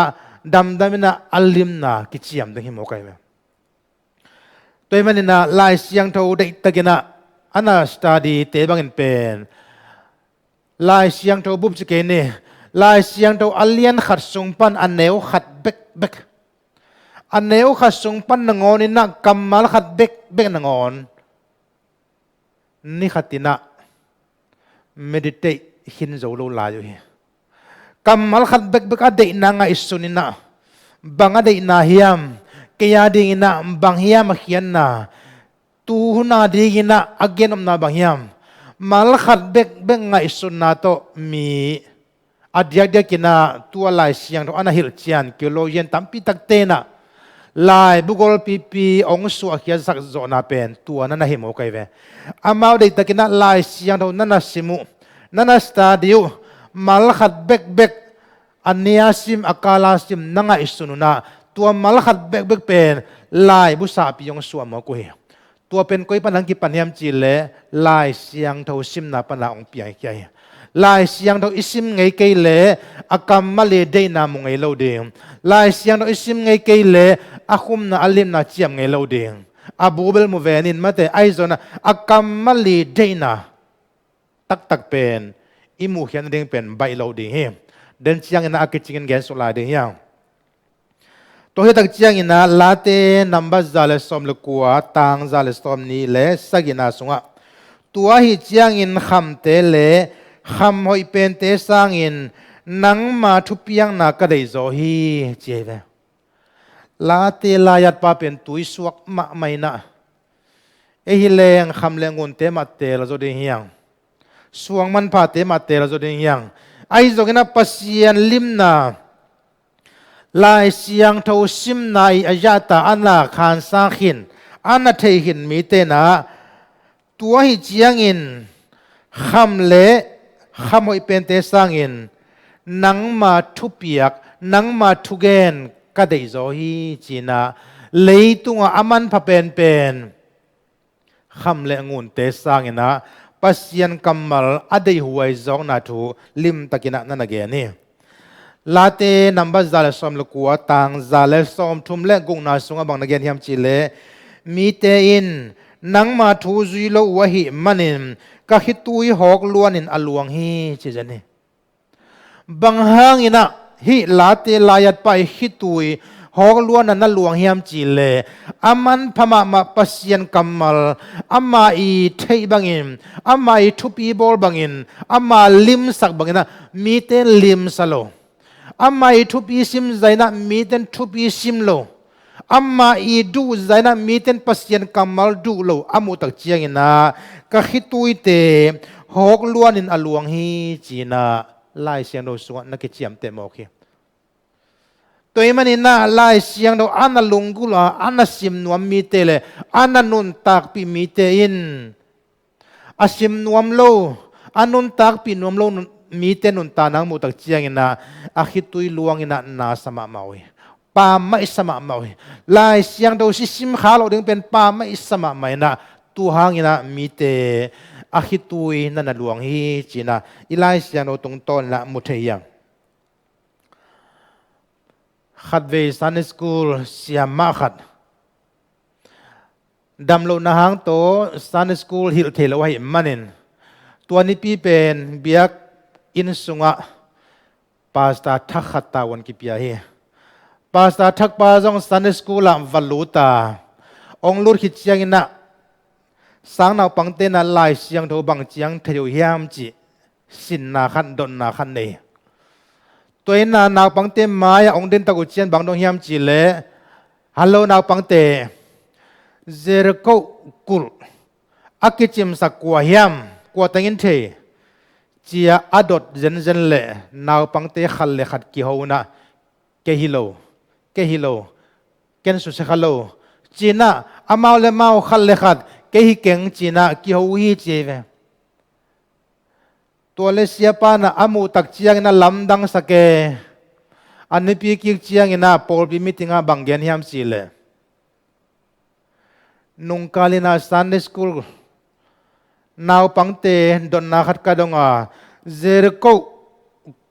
ดำนะอัลลิมนะกิจยามดิ่งโมกัยเวตัวมันนี่นะลายเสียงเท่าเด็กตะกินะอันน่ะสตาดีเตบังเงินเป็นลายเสียงเท่าบุบสเกนี่ลายเสียงเท่าอัลเลียนขัดสงปันอันเนวขัดเบกอันเนวขัดสงปันนงอนี่นะกัมมัลขัดเบกนงอนนี่ขัดตินะเมดิเตหินโจโลลาอยู่ฮีกัมมัลขัดเบกอดีนางอิสุนินะบังอดีนาฮิยามเกียดีนะบางเฮียมาเขียนนะตูหุนาดีนะอักเกนอมนาบางเฮียมมาลขัดเบกไงสุนนะโตมีอัดยักเดียกินะตัวลายเสียงตัวอันหิลเจียนกิโลเยนตัมปีตักเตนะลายบุกอลปีองสุอาเขียนสักโจนาเป็นตัวนั้นนะเห็นโอเคเวอามาเด็กตะกินะลายเสียงตัวนั้นนะสิมุนั้นนะสตาดิโอมาลขัดเบกอันเนียซิมอากาลาซิมนังไงสุนุนะตัวมาลขัดเบกเป็นลายบุษาปิยงสวมกุยตัวเป็นกุยปันหังกิปันยามจีเลลายเสียงเท่าซิมนาปันละองปีไอเกยลายเสียงเท่าอิซิมไงเกยเลอากัมมาเลเดนามุงไงโลเดงลายเสียงเท่าอิซิมไงเกยเลอาคุมนาอัลลิมนาเจียมไงโลเดงอาบูเบลมูเวนินมาแต่ไอโซนะอากัมมาเลเดนาตักเป็นอิมูเขียนเดงเป็นใบโลเดงเฮเดินเชียงนะอากิจิงเกนสุลาเดงยังตัวเหตุเจียงอินะลาเตนัมบัสซาเลสอมเลกัวตังซาเลสอมนี้เลสกินาสุงะตัวเหตุเจียงอินคำเตเลคำหอยเป็นเตสังอินนังมาทุเปียงนักได้โจฮีเจเวลาเตลายัดปาเป็นตุยสวกมะไม่นะเอฮิเลงคำเลงุนเตมาเตลโจเดียงสวงมันพาเตมาเตลโจเดียงไอโจกินะปัสยันลิมนาลายเสียงเท่าซิมนายอายาตาอันละคานสาขินอันละเทหินมีเตนะตัวหิเจียงอินคำเละคำหอยเป็นเตสังอินนังมาทุเปียก นังมาทุเกนก็ได้โจฮีจีน่าเลยตัวอามันพะเป็นคำเลงุนเตสังนะปัสยันกัมมัลอดีหวยจงนาทูลิมตะกินะนั่นเองนี่ลาเตนัมบัซาเลสอมลกัวตังซาเลสอมทุมเลกุงนาสุงบังนักเรียนฮิมจิเลมีเตอินนังมาทูซุยโลวะหิมันินก็ฮิตุยหอกล้วนอินอลวงฮีจิจันนี่บางห้างอินะฮิลาเตลายัดไปฮิตุยหอกล้วนนั้นลวงฮิมจิเลอามันพม่ามาปัสยันกัมมัลอามาอีเทบังอินอามาอีทุปีบอลบังอินอามาลิมสักบังอินะมีเตลิมสโลอามาอีทุปีซิมใจนะมีเตนทุปีซิมโลอามาอีดูใจนะมีเตนปัสยันกัมมัลดูโลอามุตักเจียงนะก็ฮิตุยเตหอกล้วนอินอลวงฮีจีน่าไล่เสียงโดสวนักเจียมเตมโอเคตัวมันนี่น่าไล่เสียงโดอันนั้นลงกุลาอันนั้นซิมนวมมีเตเลอันนั้นนุนตักปีมีเตอินอาซิมนวมโลอันนุนตักปีนวมโลมีเตนุนตานังมุตักเจียงนะอาคิตุยลวงนะนาสมามาวิปาไม่สมามาวิไล่เสียงโดซิมขาเราดึงเป็นปาไม่สมามานะตัวหางนะมีเตอาคิตุยนั่นน่ะลวงฮีจีน่าอีไล่เสียงโดตรงต้นละมุทยังขัดเวสันสกูลเสียมาขัดดำโลนาหางโตสันสกูลฮิลเทลไว้มันนินตัวนี้ปีเป็นเบียกอินสุงะปาสตาทักขัดตาวันกิปียเฮปาสตาทักปาจงสันสกูลวัลลุตาองลูดขิดเชียงนะสังนาปังเตนะลายเสียงโทบังเจียงเทียวยามจิสินนาขันดนนาขันเนตัวนั้นนาวปังเตมายองเดินตะกุเชียนบางดงยามจิเลฮัลโหลนาวปังเตเจรโกกุลอากิจิมสักกัวยามกัวตังอินเทจียอดดเจนเจนเลนาวปังเตขัลเลขัดกิฮาวนะเกฮิโลเกนสุเซขัลโลจีน่าอามาวเลมาวขัลเลขัดเกฮิเกงจีน่ากิฮาวีเจเวตัวเลเซียปานะอามูตักเจียงนะลำดังสักเกอันนี้ปีกิกเจียงนะปอลปีมิติงาบังเกนฮิมสิเลนุงกาลินาซันเดสคูลนาวปังเตดอนนาขัดกระดงอาเจรโก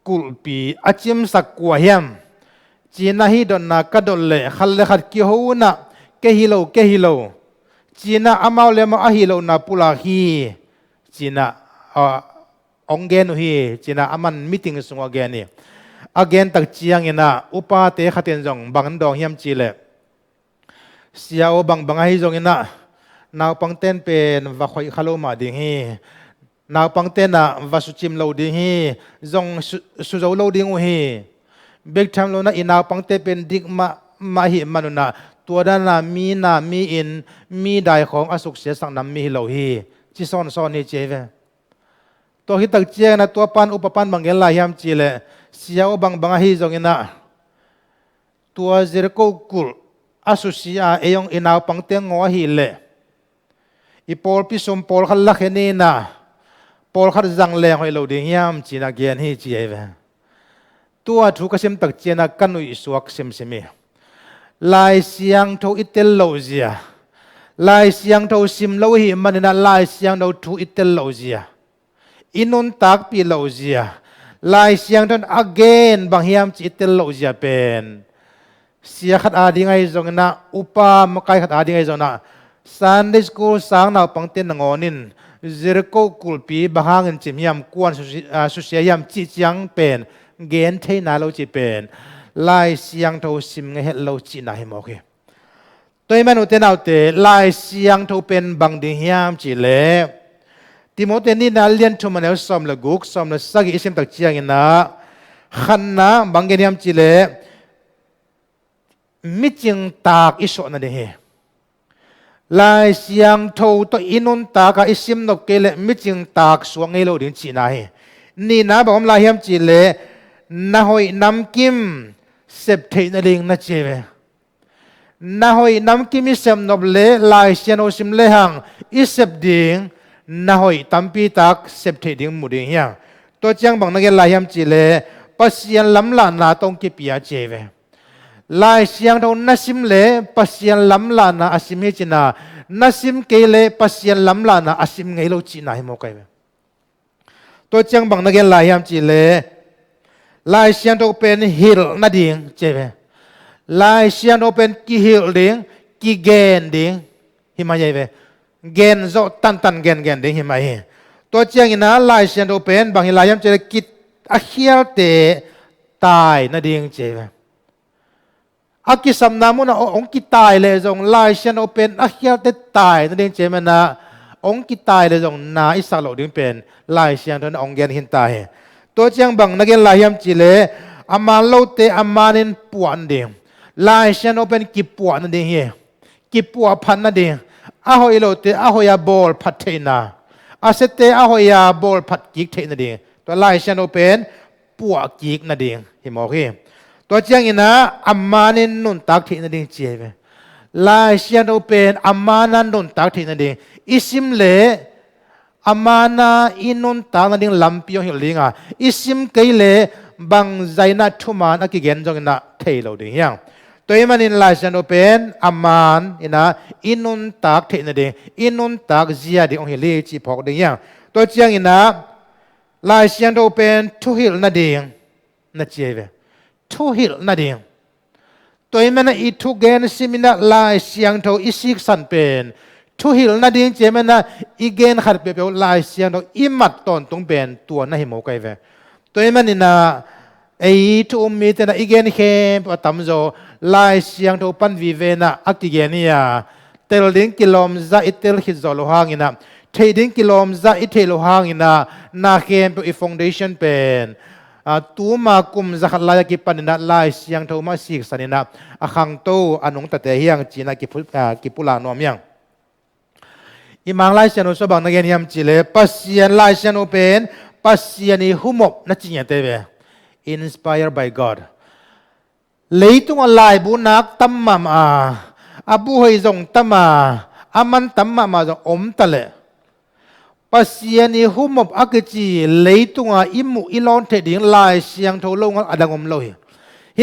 กุลปีอาจิมสักกัวฮิมจีน่าฮีดอนนากระดอนเลขัลเลขัดกิฮูนะเกฮิโลจีน่าอามาวเลมาอฮิโลนาปุลาฮีจีน่าองเกนุฮีจีน่าอามันมิติงสุงอเกนี่อเกนตักเจียงอินะอุปาเตขัดเต็นจงบังดองฮิมจีเลเสียโอบังให้จงอินะนาวปังเต้นเป็นวัคอยขลุ่มมาดิ่งฮีนาวปังเต้นนะวัสุจิมโลดิ่งฮีจงสุโจโลดิ่งฮีเบกทำโลนะอินาวปังเต้เป็นดิกมาหิมานุนะตัวด้านน่ะมีอินมีได้ของอสุขเสียสังนำมีโลฮีจิซอนนี่เจเวตัวฮิตักเจียนะตัวปันอุปปันบางเกลายามจีเลเสียวบางฮีจงอินะตัวเจรโกกุลอสุสีอาเอยงอินาวปังเตงงอฮีเลอีปอลพิสมปอลขัดลักเฮนีนะปอลขัดจังเลงให้เราดิ่งยามจีนะเกียนฮีจีเอเวตัวทุกข์เสียมตักเจียนะกันอุยสวกเสียมีลายเสียงโทอิเตลโลเซียลายเสียงโทซิมโลหิมันนะลายเสียงโททูอิเตลโลเซียอินุนตักปีโลเซียลายเสียงโทน again บางยามจิอิเตลโลเซียเป็นเสียขัดอาดิงไอจงนะอุปามกายขัดอาดิงไอจงนะSunday school sang na pangten nangonin zirko kulpi bahangin chimyam kwan susiyam chi chiang pen gen thei na lo chi pen lai siang tho sim nge het lo chi na hi mo ke toy manu te nau te lai siang tho pen bang ding hiam chi le timote ni na lian thu manel som la guk som la sagi isim tak chiang ina khan na bang gen hiam chi le mi ching tak iso na de heลายเสียงโทตัวอินุนตากอิสิมนกเกลมิจิงตากสวงเอโลดินจีนาเฮนี่นะบอกว่าลายยามจีเลนะหอยน้ำกิมเสพเทนลิงนะเจเวนะหอยน้ำกิมอิเสมนบเลลายเสียงโอซิมเลหังอิเสพดิงนะหอยตัมปีตักเสพเทดิงมุดิงยังตัวเจียงบอกนักเกลลายยามจีเลป Pasian lamla na tong kipia cheve lai Siangtho nasim le Pasian lamla na asim he china nasim kele Pasian lamla na asim ngei lo china hi mo kai to chang bang na gen lai yam chi le lai Siangtho pen hil na ding cheve lai Siangtho pen ki hil ding ki gen ding hi ma ye ve gen zo tan gen ding hi ma hi to chang ina lai Siangtho pen bang hi lai yam che kit a hial te tai na ding cheve akisam namu na ong kitai le zong lai Siangtho pen a hial te tai na ding cheve na ong kitai le zong na isa lo ding pen lai Siangtho na ong gen hin tai to chang bang na gen lai yam chi le ama lo te amanin puan ding lai Siangtho pen ki puan na ding hi ki puan phan na ding a hoi lo te a hoya bol phat the na a se te a hoya bol phat kik the na ding to lai Siangtho pen puan kik na ding hi mo hi to chang ina amanin nun tak the na ding che ve lai Siangtho pen amanan nun tak the na ding isim le amana inun ta na ding lampio hi linga isim keile bang zaina thuman akigen jong na thailo ding yang toiman in lai Siangtho pen aman ina inun tak the na ding inun tak zia ding ong hi le chi phok ding yang to chiang ina lai Siangtho pen thu hil na ding na cheve thu hil na ding toiman i thu gen simina lai Siangtho isik san pen thu hil na ding chemena igen khar pe pe lai Siangtho imat ton tung pen tua na hi mo kai ve toiman ina ei thu mi te na igen khem pa tam zo lai Siangtho pan vi ve na akigenia tel ding kilom za itel hi zo lo hangina thei ding kilom za I thei lo hangina na khem pe foundation pen tu ma kum za khat la ki panina lai Siangtho ma sik sanina akhang to anung ta te hiang china ki pula nom yang imang lai Siangtho so bang na gen yam chile Pasian lai Siangtho pen Pasian I humop na chinya te be inspired by God leitung lai bu nak tammam abu hoi zong tama aman tamma ma zong om tale Pasian I humop akachi leitung imu ilon the ding lai Siangtho long adangom lo hi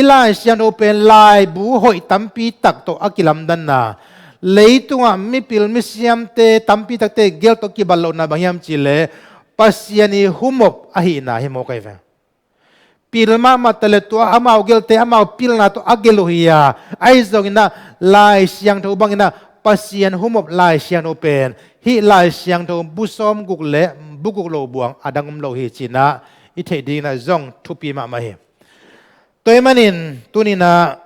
lai Siangtho pen lai bu hoi tampi tak to akilam dan na leitung mi pil mi siam te tampi tak te gel to ki ballo na bangyam chile Pasian I humop ahi na hi mo kai ve pilma matale to amau gel te amau pil na to agelo hiya ai zongina lai Siangtho bangina Pasian humop lai Siangtho pen hi lai Siangtho busom gukle buguk lo buang adangum lo hi china I the ding na zong thupi ma ma hi toimanin tunina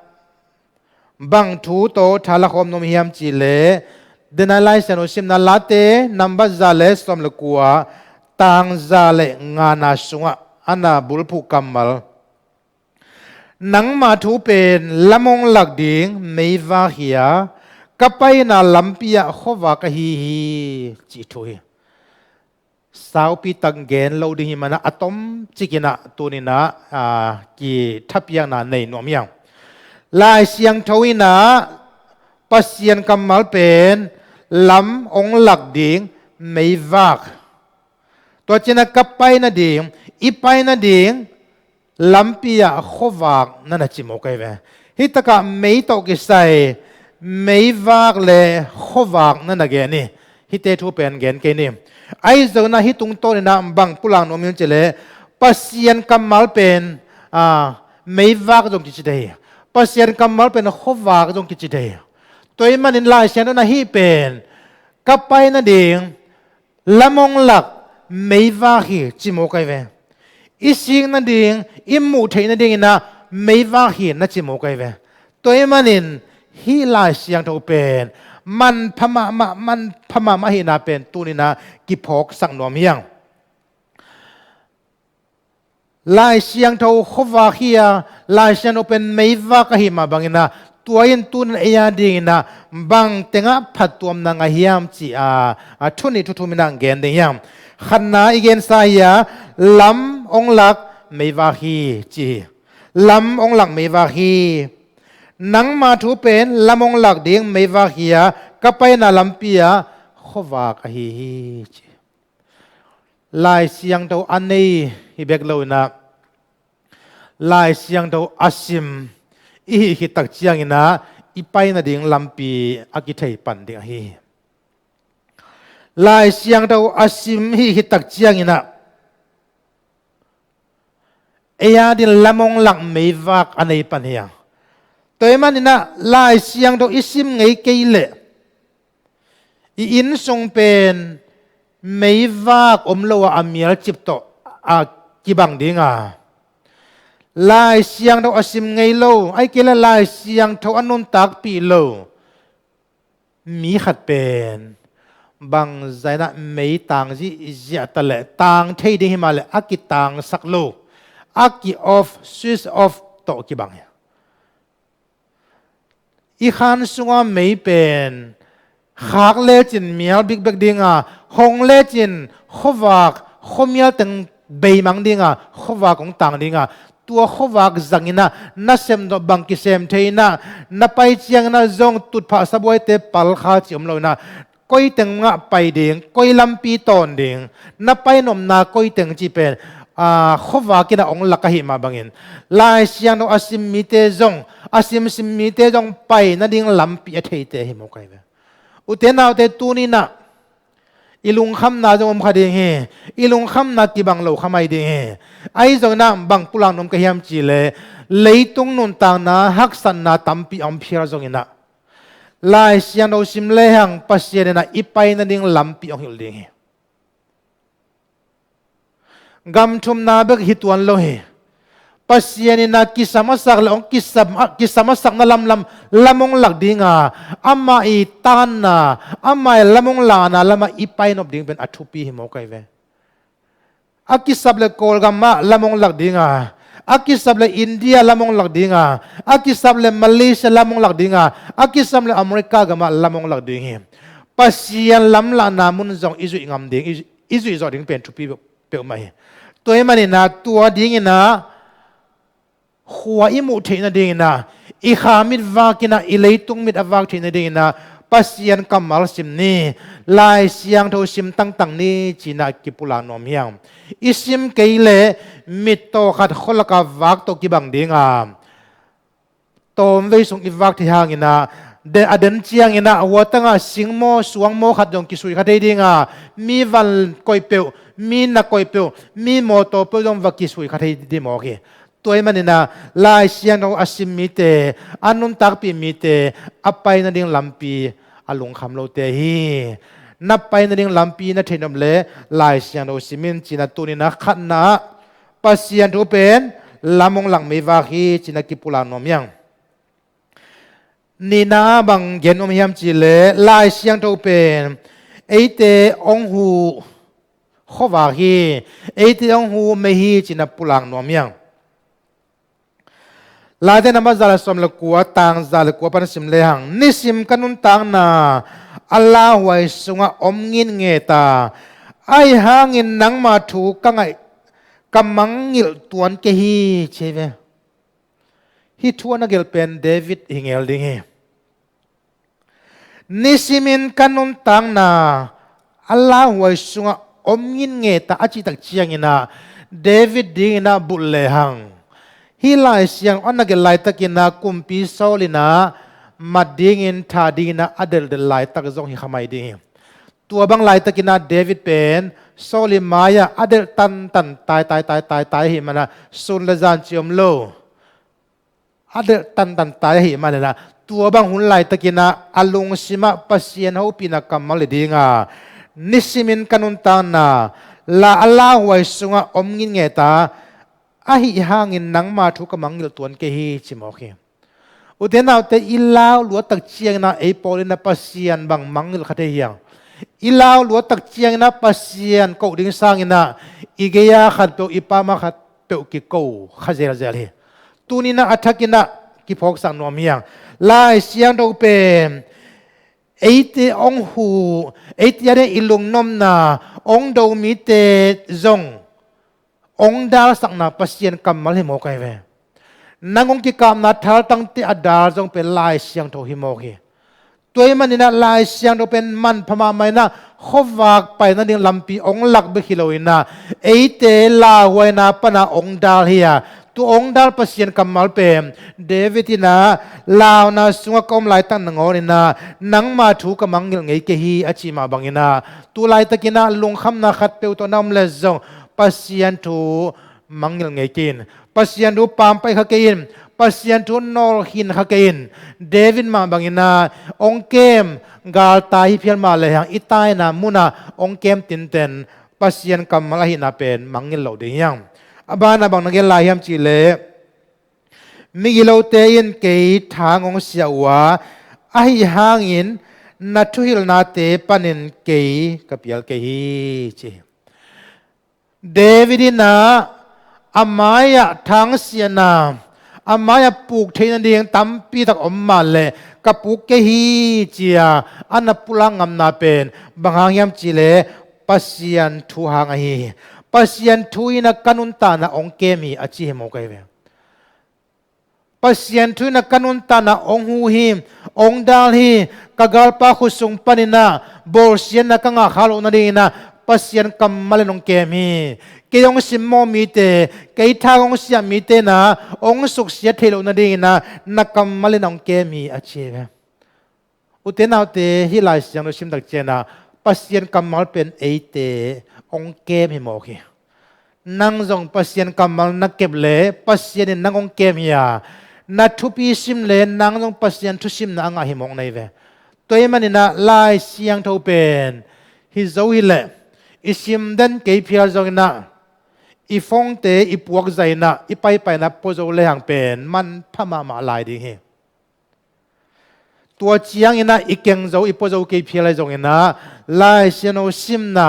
bang thu to thalakhom nom hiam chi le dena lai Siangtho sim na late number zale som le kwa tang zale ngana sunga ana bulphu kammal nang ma thu pen lamong lak ding meiwa hia kapai na lampia khuavak hi chi thui sau pi tang gen lo ding mana atom chikina tunina ki thapya na nei nom yang lai Siangtho ina Pasian kammal pen lam ong lak ding meiwak to china kapai na ding ipai na ding lampia khuavak na na chimo kai ve hitaka mei to ki sai meiwak le khuavak na na ge ni hite thu pen gen ke ni ai zo na hitung to na bang pulang no min chele Pasian kammal pen meiwak jong ki chidei Pasian kammal pen khuavak jong ki chidei toy manin lai Siangtho na hi pen kapai na ding lamong lak meiwak hi chimo kai ve ising na ding imu thei na ding na meiwak hi na chimo kai ve toy manin hi lai Siangtho pen man phama ma hi na pen tunina ki phok sang nom hiang lai Siangtho khuavak hia lai Siangtho pen meiwak hi ma bangina tuain tun eya ding na bang tenga phatum na nga hiam chi thuni thumina gen ding hiam khanna igen saya lam ong lak meiwa hi chi lam ong lak meiwa hi nang ma thu pen lam ong lak ding meiwa hia kapai na lampia khuavak hi chi lai Siangtho anei hi bek lo na ลายเสียงโตอาซิมอีหิตักเจียงนะอีไปนะดิ่งลำปีอากิเทยปันดิ่งฮีลายเสียงโตอาซิมอีหิตักเจียงนะเอียดินละมงหลักไม่วักอันไหนปันเฮียตัวมันนี่นะลายเสียงโตอิซิมไงเกยเลอินทรงเป็นไม่วักอมโลวอามีลจิบโตอากิบังดิ่งลายเสียงโตอาซิมไงโลไอเกลลายเสียงโตอันนุนตักปีโลมีขัดเป็นบางใจนะไม่ต่างที่จะตะเลต่างเที่ยงมาเลยอากิต่างสักโลอากิออฟสวิสออฟโตกิบังอีขันสุงาไม่เป็นขากเลจินเมียลบิ๊กเบกดิ่งหงเลจินขวากขมียลตึงเบยมังดิ่งขวากของต่างดิ่งตัวขวากจังอินะนัเซมดบังกิเซมเทนะนับไปเชียงนะจงตุดภาษาบวยเตปัลขาจิมโลนะก้อยตึงงะไปดิ่งก้อยลำปีตอนดิ่งนับไปนมนาก้อยตึงจีเป็นขวากินะองลักหิมาบังอินลายเสียงโนอาซิมมิเตจงอาซิมซิมมิเตจงไปนั่นดิ่งลำปีเทเตหิมอกไกเวอุเทนาเตตูนี่นะอีลุงคำนาจงอมคดีเฮอีลุงคำนากิบังโลขมายดีเฮไอจงนะบังปุลังนมกะยามจีเลเลยตุงนุนตางนะฮักสันนาตัมปีอัมพีระจงอินะลายเสียงโนซิมเลหังปัสเยนะอีไปนั่นดิ่งลำปีอังหิลดีเฮกำชุมนาเบกฮิตวันโลเฮปัสยานินากิสามาสักละองกิสามาสักนะลำมงหลักดิ่งอามาอีตานนะอามาลำมงลานะลำมาอีไปนบดิ่งเป็นอัตุปีหิมอกไกเวอากิสับเลโกลกัมมาลำมงหลักดิ่งอากิสับเลอินเดียลำมงหลักดิ่งอากิสับเลมาเลเซียลำมงหลักดิ่งอากิสับเลอเมริกากัมมาลำมงหลักดิ่งปัสยานลำลานามุนจงอิจุอิงามดิ่งอิจุอิจอดิ่งเป็นทุปีเปลมาตัวมันนี่นะตัวดิ่งนะขัวอิมุเทนดิ่งนะอีขามิดวากินะอิเลตุงมิดอวากเทนดิ่งนะปัสยันกัมมัลซิมนี่ลายเสียงโทซิมตั้งนี่จีนักกิปุลานอมยังอิซิมเกยเลมิดโตขัดขลักวากโตกิบังดิ่งโตมเวสุงอิวากที่หางนะเดอเดนเจียงนะวัวตั้งสิงโมสวงโมขัดยงกิสุยขัดดิ่งมีวันคอยเปียวมีนักคอยเปียวมีโมโตเปียวยงวักกิสุยขัดดิ่งโมกีตัวมันนี่นะลายเสียงของอาซิมมิเตอันนุนตักปีมิเตอัปไปนั่นดิ่งลำปีอลุงคำโลเตฮีนับไปนั่นดิ่งลำปีนั่นเทนมเลลายเสียงของซิมินจีนัตัวนี้นะขันนะปัสยันทุเป็นลำมงหลังไม่วาฮีจีนักกิปุลานอมยังนี่นะบางเย็นอมยามจีเลลายเสียงทุเป็นไอเตองหูขวาฮีไอเตองหูไม่ฮีจีนักปุลังนอมยังลาเดนมาซาลสมเลกัวตางซาลกัวปันสิมเลหังนิสิมกันุนตางนาอัลลาฮ์ไว้สุงะอมงินเงตาไอหางินนังมาถูกกังไอกำมังงิลตวนเกฮีเชเวฮิทวนเกลเป็นเดวิดฮิงเอลดิงเฮนิสิมินกันุนตางนาอัลลาฮ์ไว้สุงะอมงินเงตาอจิตักเชียงนะเดวิดดิงนะบุลเลหังฮิลายเสียงอันนักไล่ตะกินากุมปีโซลินามาดิ่งอินทาดีนาอเดลเดลไล่ตะกจงฮิขมายดิ่งตัวบางไล่ตะกินาเดวิดเป็นโซลิมายาอเดลตันตายหิมันนะสุนเลจานจิอมโลอเดลตันตายหิมันนะตัวบางหุ่นไล่ตะกินาอลุงสิมาปัสยานหูปีนักกำมัลดิ่งนิสิมินกันุนตานาลาอัลลาฮ์ไว้สุงะอมงินเงตาอาหิหางอินนังมาทุกมังยิลตัวเกฮีชิมโอเคอุเทนเอาแต่อิลาวลัวตักเชียงนะไอปอลินาปัสยันบางมังยิลขัดเฮียงอิลาวลัวตักเชียงนะปัสยันก็ดิ้งสร้างนะอิเกียขัดเปียวอิปามาขัดเปียวกิโก้ขัดเจรเจลเฮตัวนี้นะอัฐกินะกิพอกสังนวมเฮียงลายเสียงเราเป็นไอเตองหูไอเตยาเรอิลุงนมนาองดูมิเตจงองดาสักนาปัสยันกำมัลหิโมกไอเวนังองกิกามนาทัลตั้งที่อดาจงเป็นลายเสียงโทหิโมกีตัวมันนี่นะลายเสียงโทเป็นมันพม่าไม่นะขวากไปนั่นเองลำปีองหลักเบคิโลอินะไอเตลาไว้นะปนาองดาเฮีย tu ong dal pasien kammal pem David na lao na sunga kom lai tan ngor na nang ma thu ka mangil ngei ke hi achi ma bangina tu lai takina lung kham na khat pe to nam le zong pasian thu mangil ngei kin pasian du pam pai kha kein pasian thu nor hin kha kein David ma bangina ong kem gal tai phial ma le hang itai na muna ong kem tin ten pasian kammal hi na pen mangil lo de yang abana bang nagel lai ham chi le mi gilo te in ke thang ong sia wa a hi hangin na thu hil na te panin ke kapial ke hi chi David na amaya thang sia na amaya puk thein ding tampi tak om ma le kapuk ke hi chia anapulang ngam na pen banghang yam chi le pasian thu hang a hi pasian thu ina kanun ta na ong ke mi achi mo kai ve pasian thu na kanun ta na ong hu hi ong dal hi kagal pa khusung panina bor sian na kanga khalo na ding na pasian kammal nong ke mi ke ong simmo mi te ke tha ong sia mi te na ong suk sia thelo na ding na kammal nong ke mi achi ve uten autte hi lai siang no sim dak chena pasian kammal pen eite ong kem hi mo ki nang zong pasian kammal na kep le pasian nang ong kem ya na thupi sim le nang zong pasian thu sim na anga hi mong nei ve toy manina lai siang tho pen hi zo hi le isim den ke phial zong na i phong te i puak zai na i pai pai na po zo le hang pen man phama ma lai ding hiตัวเจียงอินะอีกเก่งเจ้าอีปโจเกี่ยวกับอะไรจงอินะไล่เสียโนซิมนะ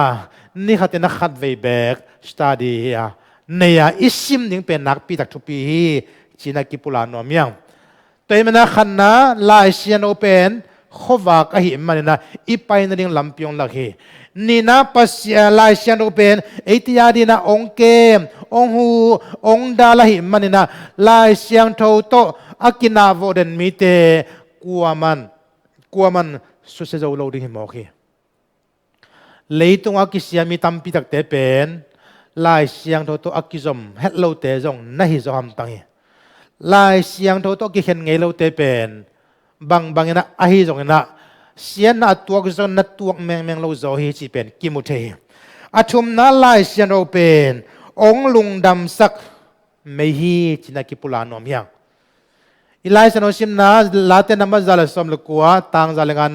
นี่ขัดนักขัดเวเบกสตาดีอะเนี่ยอีซิมนิ่งเป็นนักปีตักทุปีจีนักกิปุลานอมยังตัวมันนะขันนะไล่เสียโนเป็นkhuavak a hi man na i pai na ding lampiong la hi ni na pasya lai sian ro pen etia di na ong kem ong hu ong da la hi man na lai siang tho to akina voden mi te kuaman su se zo lo ding mo hi leitung akisia mi tam pi tak te pen lai siang tho to akizom het lo te jong na hi zo ham tang hi lai siang tho to ki khen ngei lo te pen bang ina ahi zong ina sian na tuak zon na tuak meng lo zo hi chi pen kimuthe athum na lai sian ro pen ong lung dam sak me hi china ki pulanom yang ilai sano sim na late na mazala som le kwa tang zalenga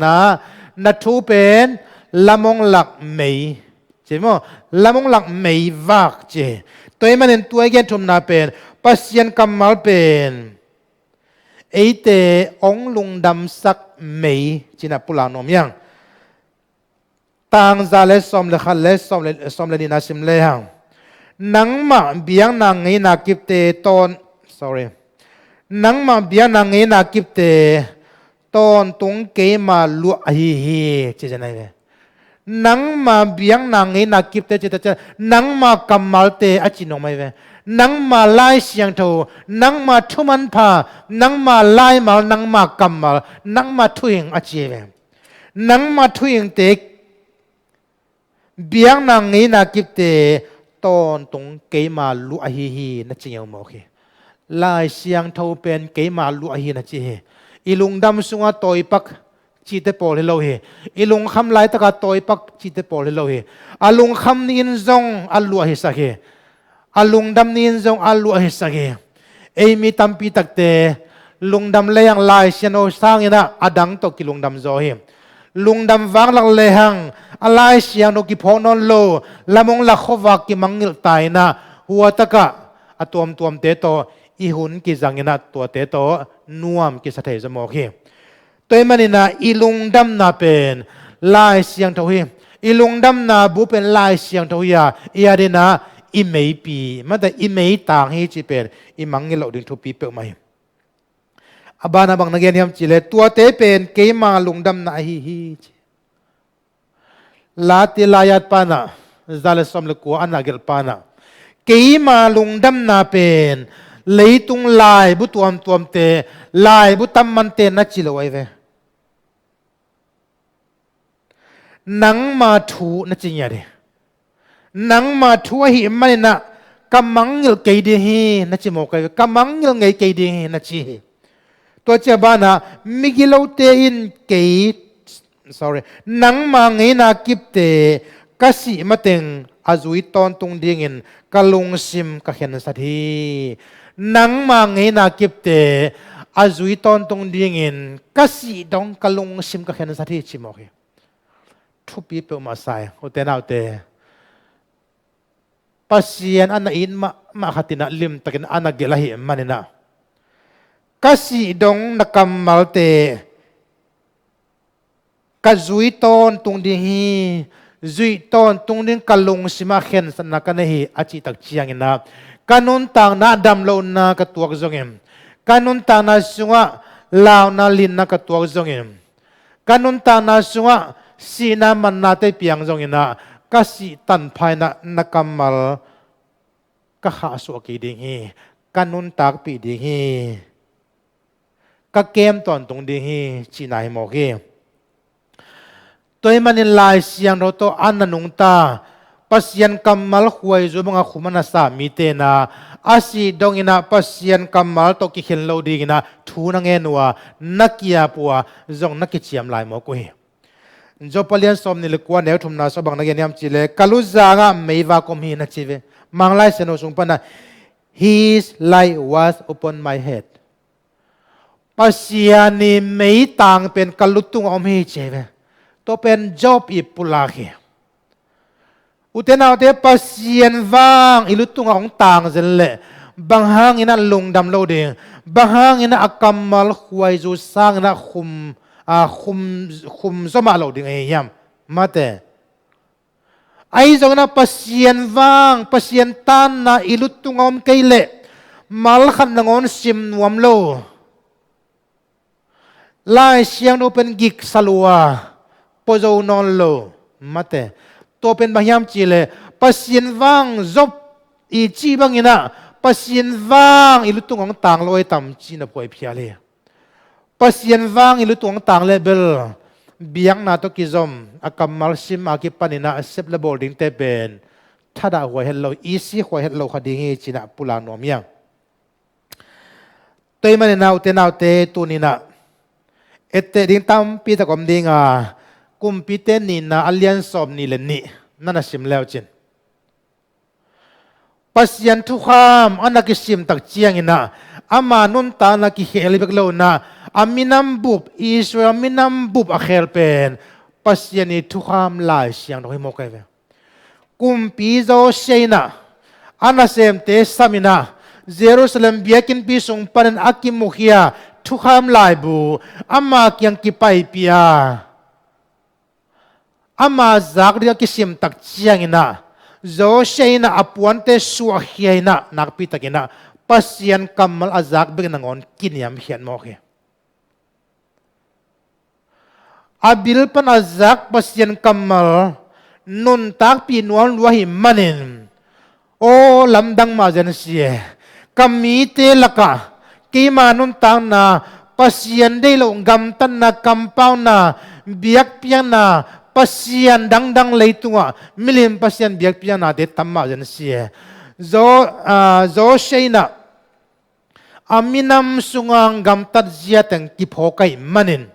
na thu pen lamong lak mei chemo lamong lak mei vak che toy manen tuai gen thum na pen pasian kammal pen eite ong lung dam sak mei china pulanom yang tang za le som le khal le som le ni na sim le hang nang ma biang na ngai na kip te ton sorry nang ma biang na ngai na kip te ton tung ke ma lu hi hi che janai le nang ma biang na ngai na kip te che nang ma kammal te achino mai ve nang ma lai siang tho nang ma thuman pha nang ma lai mal nang ma kammal nang ma thuing achi ve nang ma thuing te biang na ngai na kip te ton tung ke ma lu hi hi na chingeu mo khi lai siang tho pen ke ma lu hi na chi ilung dam sunga toy pak chi te pol lo hi ilung kham lai taka toy pak chi te pol lo hi alung kham nin zong alu hi sa hi alung dam nin zong alu hi sa hi ei mi tampi takte lungdam leyang lai siano sang ina adang to ki lungdam zo hi lungdam wang lak lehang alai siano ki phonon lo lamong la khuavak ki mangil taina huwa taka atom tuam te to ihun ki zangina to te to nuam ki sathei zamo hi toy manina ilungdam na pen lai siang tho hi ilungdam na bu pen lai siang tho ya iadina i mei pi mata i mei tang hi chi pen i mangil lo ding thu pi pe mai abana bang nagen yam chile tua te pen ke ma lungdam na hi hi la ti layat pana zale som le ko anagel pana ke ma lungdam na pen leitung lai bu tuam te lai bu tam man te na chilo ai ve nang ma thu na chinya de nang ma thu hi manina kamangil kay di hi na chi mo kay kamangil ngai kay di hi na chi to cha ba na migilo te in kay nang mangai na kip te kasi mateng azui ton tung dingin kalung sim ka hen sa thi nang mangai na kip te azui ton tung dingin kasi dong kalung sim ka hen sa thi chi mo ke two people masai o te nau te Pasian ana in ma khatina lim takin ana gelahi manina kasi dong nakammal te kazui ton tung ding hi zui ton tung ding kalung sima khen sana kanahi achi tak chiang ina kanun tang na dam lo na ka tuak zongem kanun tang na sunga lao na lin na ka tuak zongem kanun tang na sunga sina man na te piang zongina kasi tan phai na nakammal ka kha su ki ding hi kanun tak pi ding hi ka kem ton tung ding hi chinai mo ki toy manin lai siang ro to ananung ta pasian kammal huai zo mga khumana sa mi te na asi dongina pasian kammal to ki khen lo ding na thu na nge nuwa nakia puwa zong nakichiam lai mo ko hi jo palian som ni le kwa ne thum na so bang na ge niam chile kaluza nga meiwa kom hi na chive manglai seno sung pana his light was upon my head pasian ni mei tang pen kalutung om hi cheve to pen job i pulaki utena te pasian wang ilutung ong tang zenle banghang ina lungdam lo ding banghang ina akammal huai zu sang na khum zoma lo ding e yam mate ai zong na pasian wang pasian tan na ilutung om kaile mal khan nangon sim nuam lo lai siang open gig salua pozo non lo mate to pen bahyam chile pasian wang zop i chi bangina pasian wang ilutung ong tang loi tam chi na poi phiale pasian wang ilutung tang level biang na to kizom akammal sim akipanina sep le boarding te pen thada hoi hello easy hoi hello khadingi china pula nom yang toy mane naute tunina ette ding tam pi ta kom dinga kumpite ni na alian som ni le ni nana sim leo chin pasian thu kham anakisim tak chiang ina ama nun ta na ki helibek lo na aminam bup Israel minam bup a helpen pasian ni thu kham lai siang no mo kai ve kumpi zo sheina anasem te samina Jerusalem biakin pi sung panen akimukhia thu kham lai bu ama kyang ki pai pia ama zakria kisim tak chiang ina zo sheina apuante su hiaina nakpi takina pasian kammal azak beg nangon kiniam hian mo ke abil pan azak pasian kammal nun tak pi nuan wahi manin o lamdang ma jan sie kami te laka ki manun tang na pasian de lo gam tan na compound na biak piang na pasian dang dang leitunga milim pasian biak piang na de tamma jan sie zo sheina aminam sungang gam tat zia teng ki phokai manin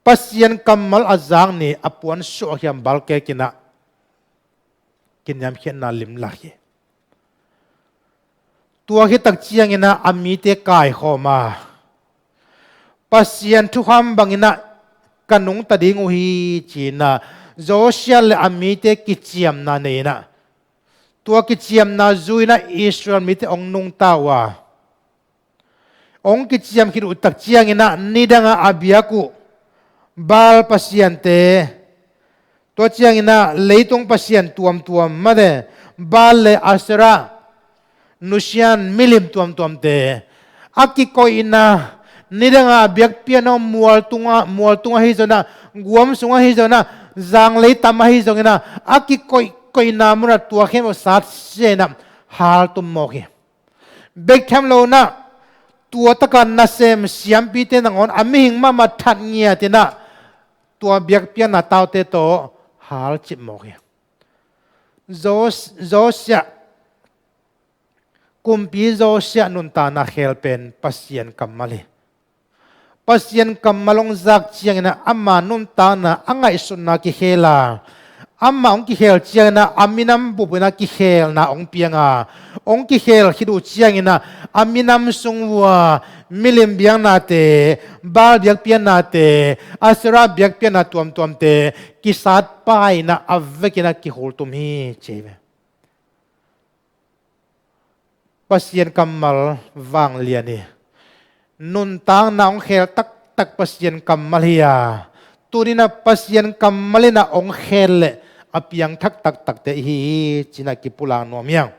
pasian kammal azang ni apuan so hiam balke kina kinyam hian na lim lahi tua hi tak chiang ina amite kai khoma pasian thu ham bangina kanung tading uhi china social amite kichiam na neina tua kichiam na zuina Israel mite ong nung tawa ong kichiam kid utak chiang ina nidanga abiaku bal pasiante to chiang ina leitung pasian tuam made bal le asra nusian milim tuam te aki ko ina nidanga biak piano mual tunga hi zona guam sunga hi zona zang lei tam hi zona aki ko ina mura tua khem sat sena hal tum mo ki bek tham lo na tua takan na sem siam pi te nangon amihing ma that ngia te na tua biak pian na tau te to hal chip mo ki Zosia kumpi Zosia nun ta na helpen Pasian kammal Pasian kammalong zak chiang na ama nun ta na angai sun na ki hela amma ong ki hel chiang na aminam bubu na ki hel na ong pianga ong ki hel hidu chiang na aminam sungwa milim biang na te bal biak pian na te asra biak pian na tuam te kisat pai na avekina ki hol tum hi cheve Pasian kammal wang liani nun tang na ong hel tak Pasian kammal hiya tunina Pasian kammalina ong hel apiang tak te hi china ki pulang nomiang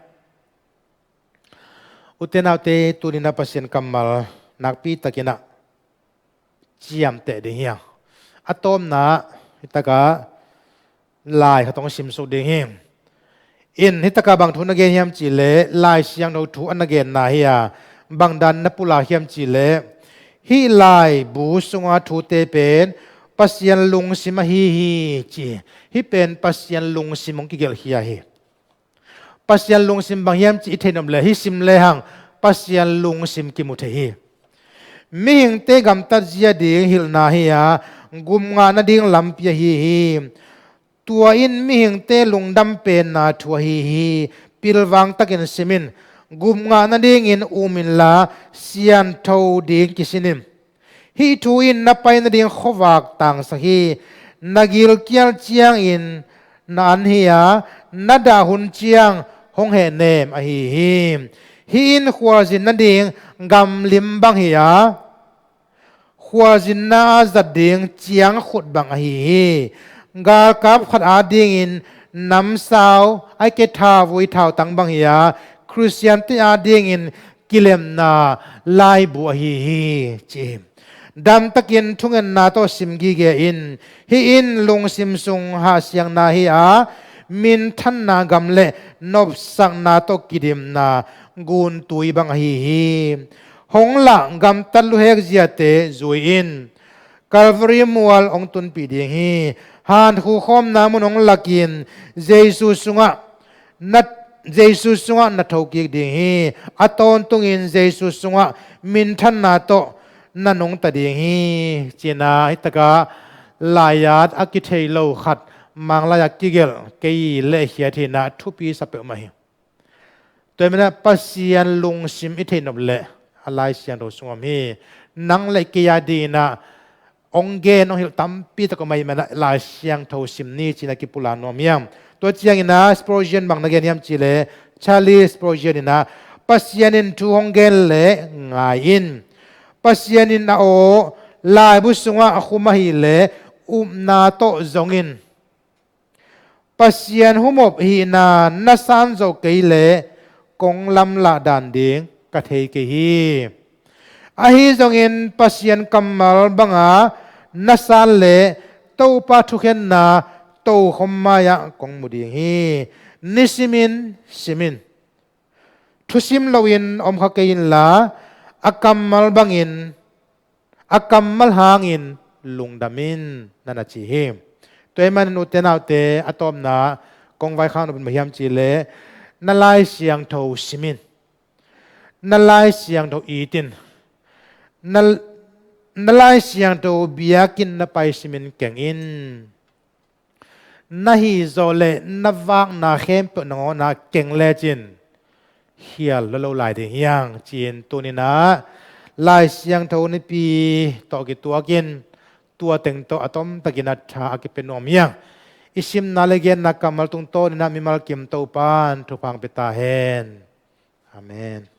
utenaute tunina Pasian kammal nakpi takina chiam te ding hiya atom na hitaka lai khatong sim so ding hi in hitaka bang thun again hiam chile lai Siangtho thu an again na hiya bang dan na pula hiam chile hi lai bu sunga thu te pen Pasian lung sima hi chi hi pen Pasian lung simong ki gel hiya hi Pasian lung sim bang hiam chi thenom le hi sim le hang Pasian lung sim ki mu the hi mi hing te gam tar zia ding hil na hiya gum nga na ding lampia hi tua in mi hing te lung dam pen na thua hi pilwang takin simin gum nga na ding in umin la Siangtho ding kisinim hi thu in na pai na ding khuavak tang sa hi nagil kial chiang in na an hiya na da hun chiang hong he nem a hi in khuazin na ding gam lim bang hiya khuazin na zat ding chiang khut bang a hi gal kap khat a ding in nam sao ai ke tha vui thau tang bang hiya Christian te a ding in kilem na lai bu hi chi dam takin thungen na to simgi ge in hi in lung sim sung ha siang na hi a min than na gamle nop sang na to kidim na gun tui bang hi hong la gam talu hek zia te zui in Calvary mual ong tun pi ding hi han khu khom na munong lakin Jesus sunga na thoki ding hi aton tungin Jesus sunga min than na to nanong ta ding hi china hitaka layat akithei lo khat manglaya kigel kei le hia thina thupi sape ma hi toimena Pasian lung sim itheinop le alai Siangtho sungam hi nang le kiya dina ongge no hil tampi ta ko mai mana la Siangtho sim ni china ki pula nomiam to chiang ina Spurgeon bang na gen yam chile Charlie Spurgeon ina Pasianin thu honggen le ngai in Pasianin na o lai bu sunga khuma hi le na to zongin Pasian humop hi na nasan zo ke le kong lam la dan ding ka thei ke hi a hi zongin Pasian kammal banga nasan le to pa thukhen na to khomaya kong muding hi nisimin simin thusim lowin om kha kein la akammal bangin akammal hangin lungdamin nana chi hi toiman nu tenaute atom na kong vai khan bin mahiam chi le nalai Siangtho simin nalai Siangtho itin nalai Siangtho biakin na pai simin kengin nahi zole nawak na khem pe no na kengle chin hial lo lai de hiang chin tunina lai Siangtho ni pi to ki tuakin tua teng to atom takina tha akipenom yang isim nalegen na kamal tung to na mimal kim to pan thupang peta hen amen.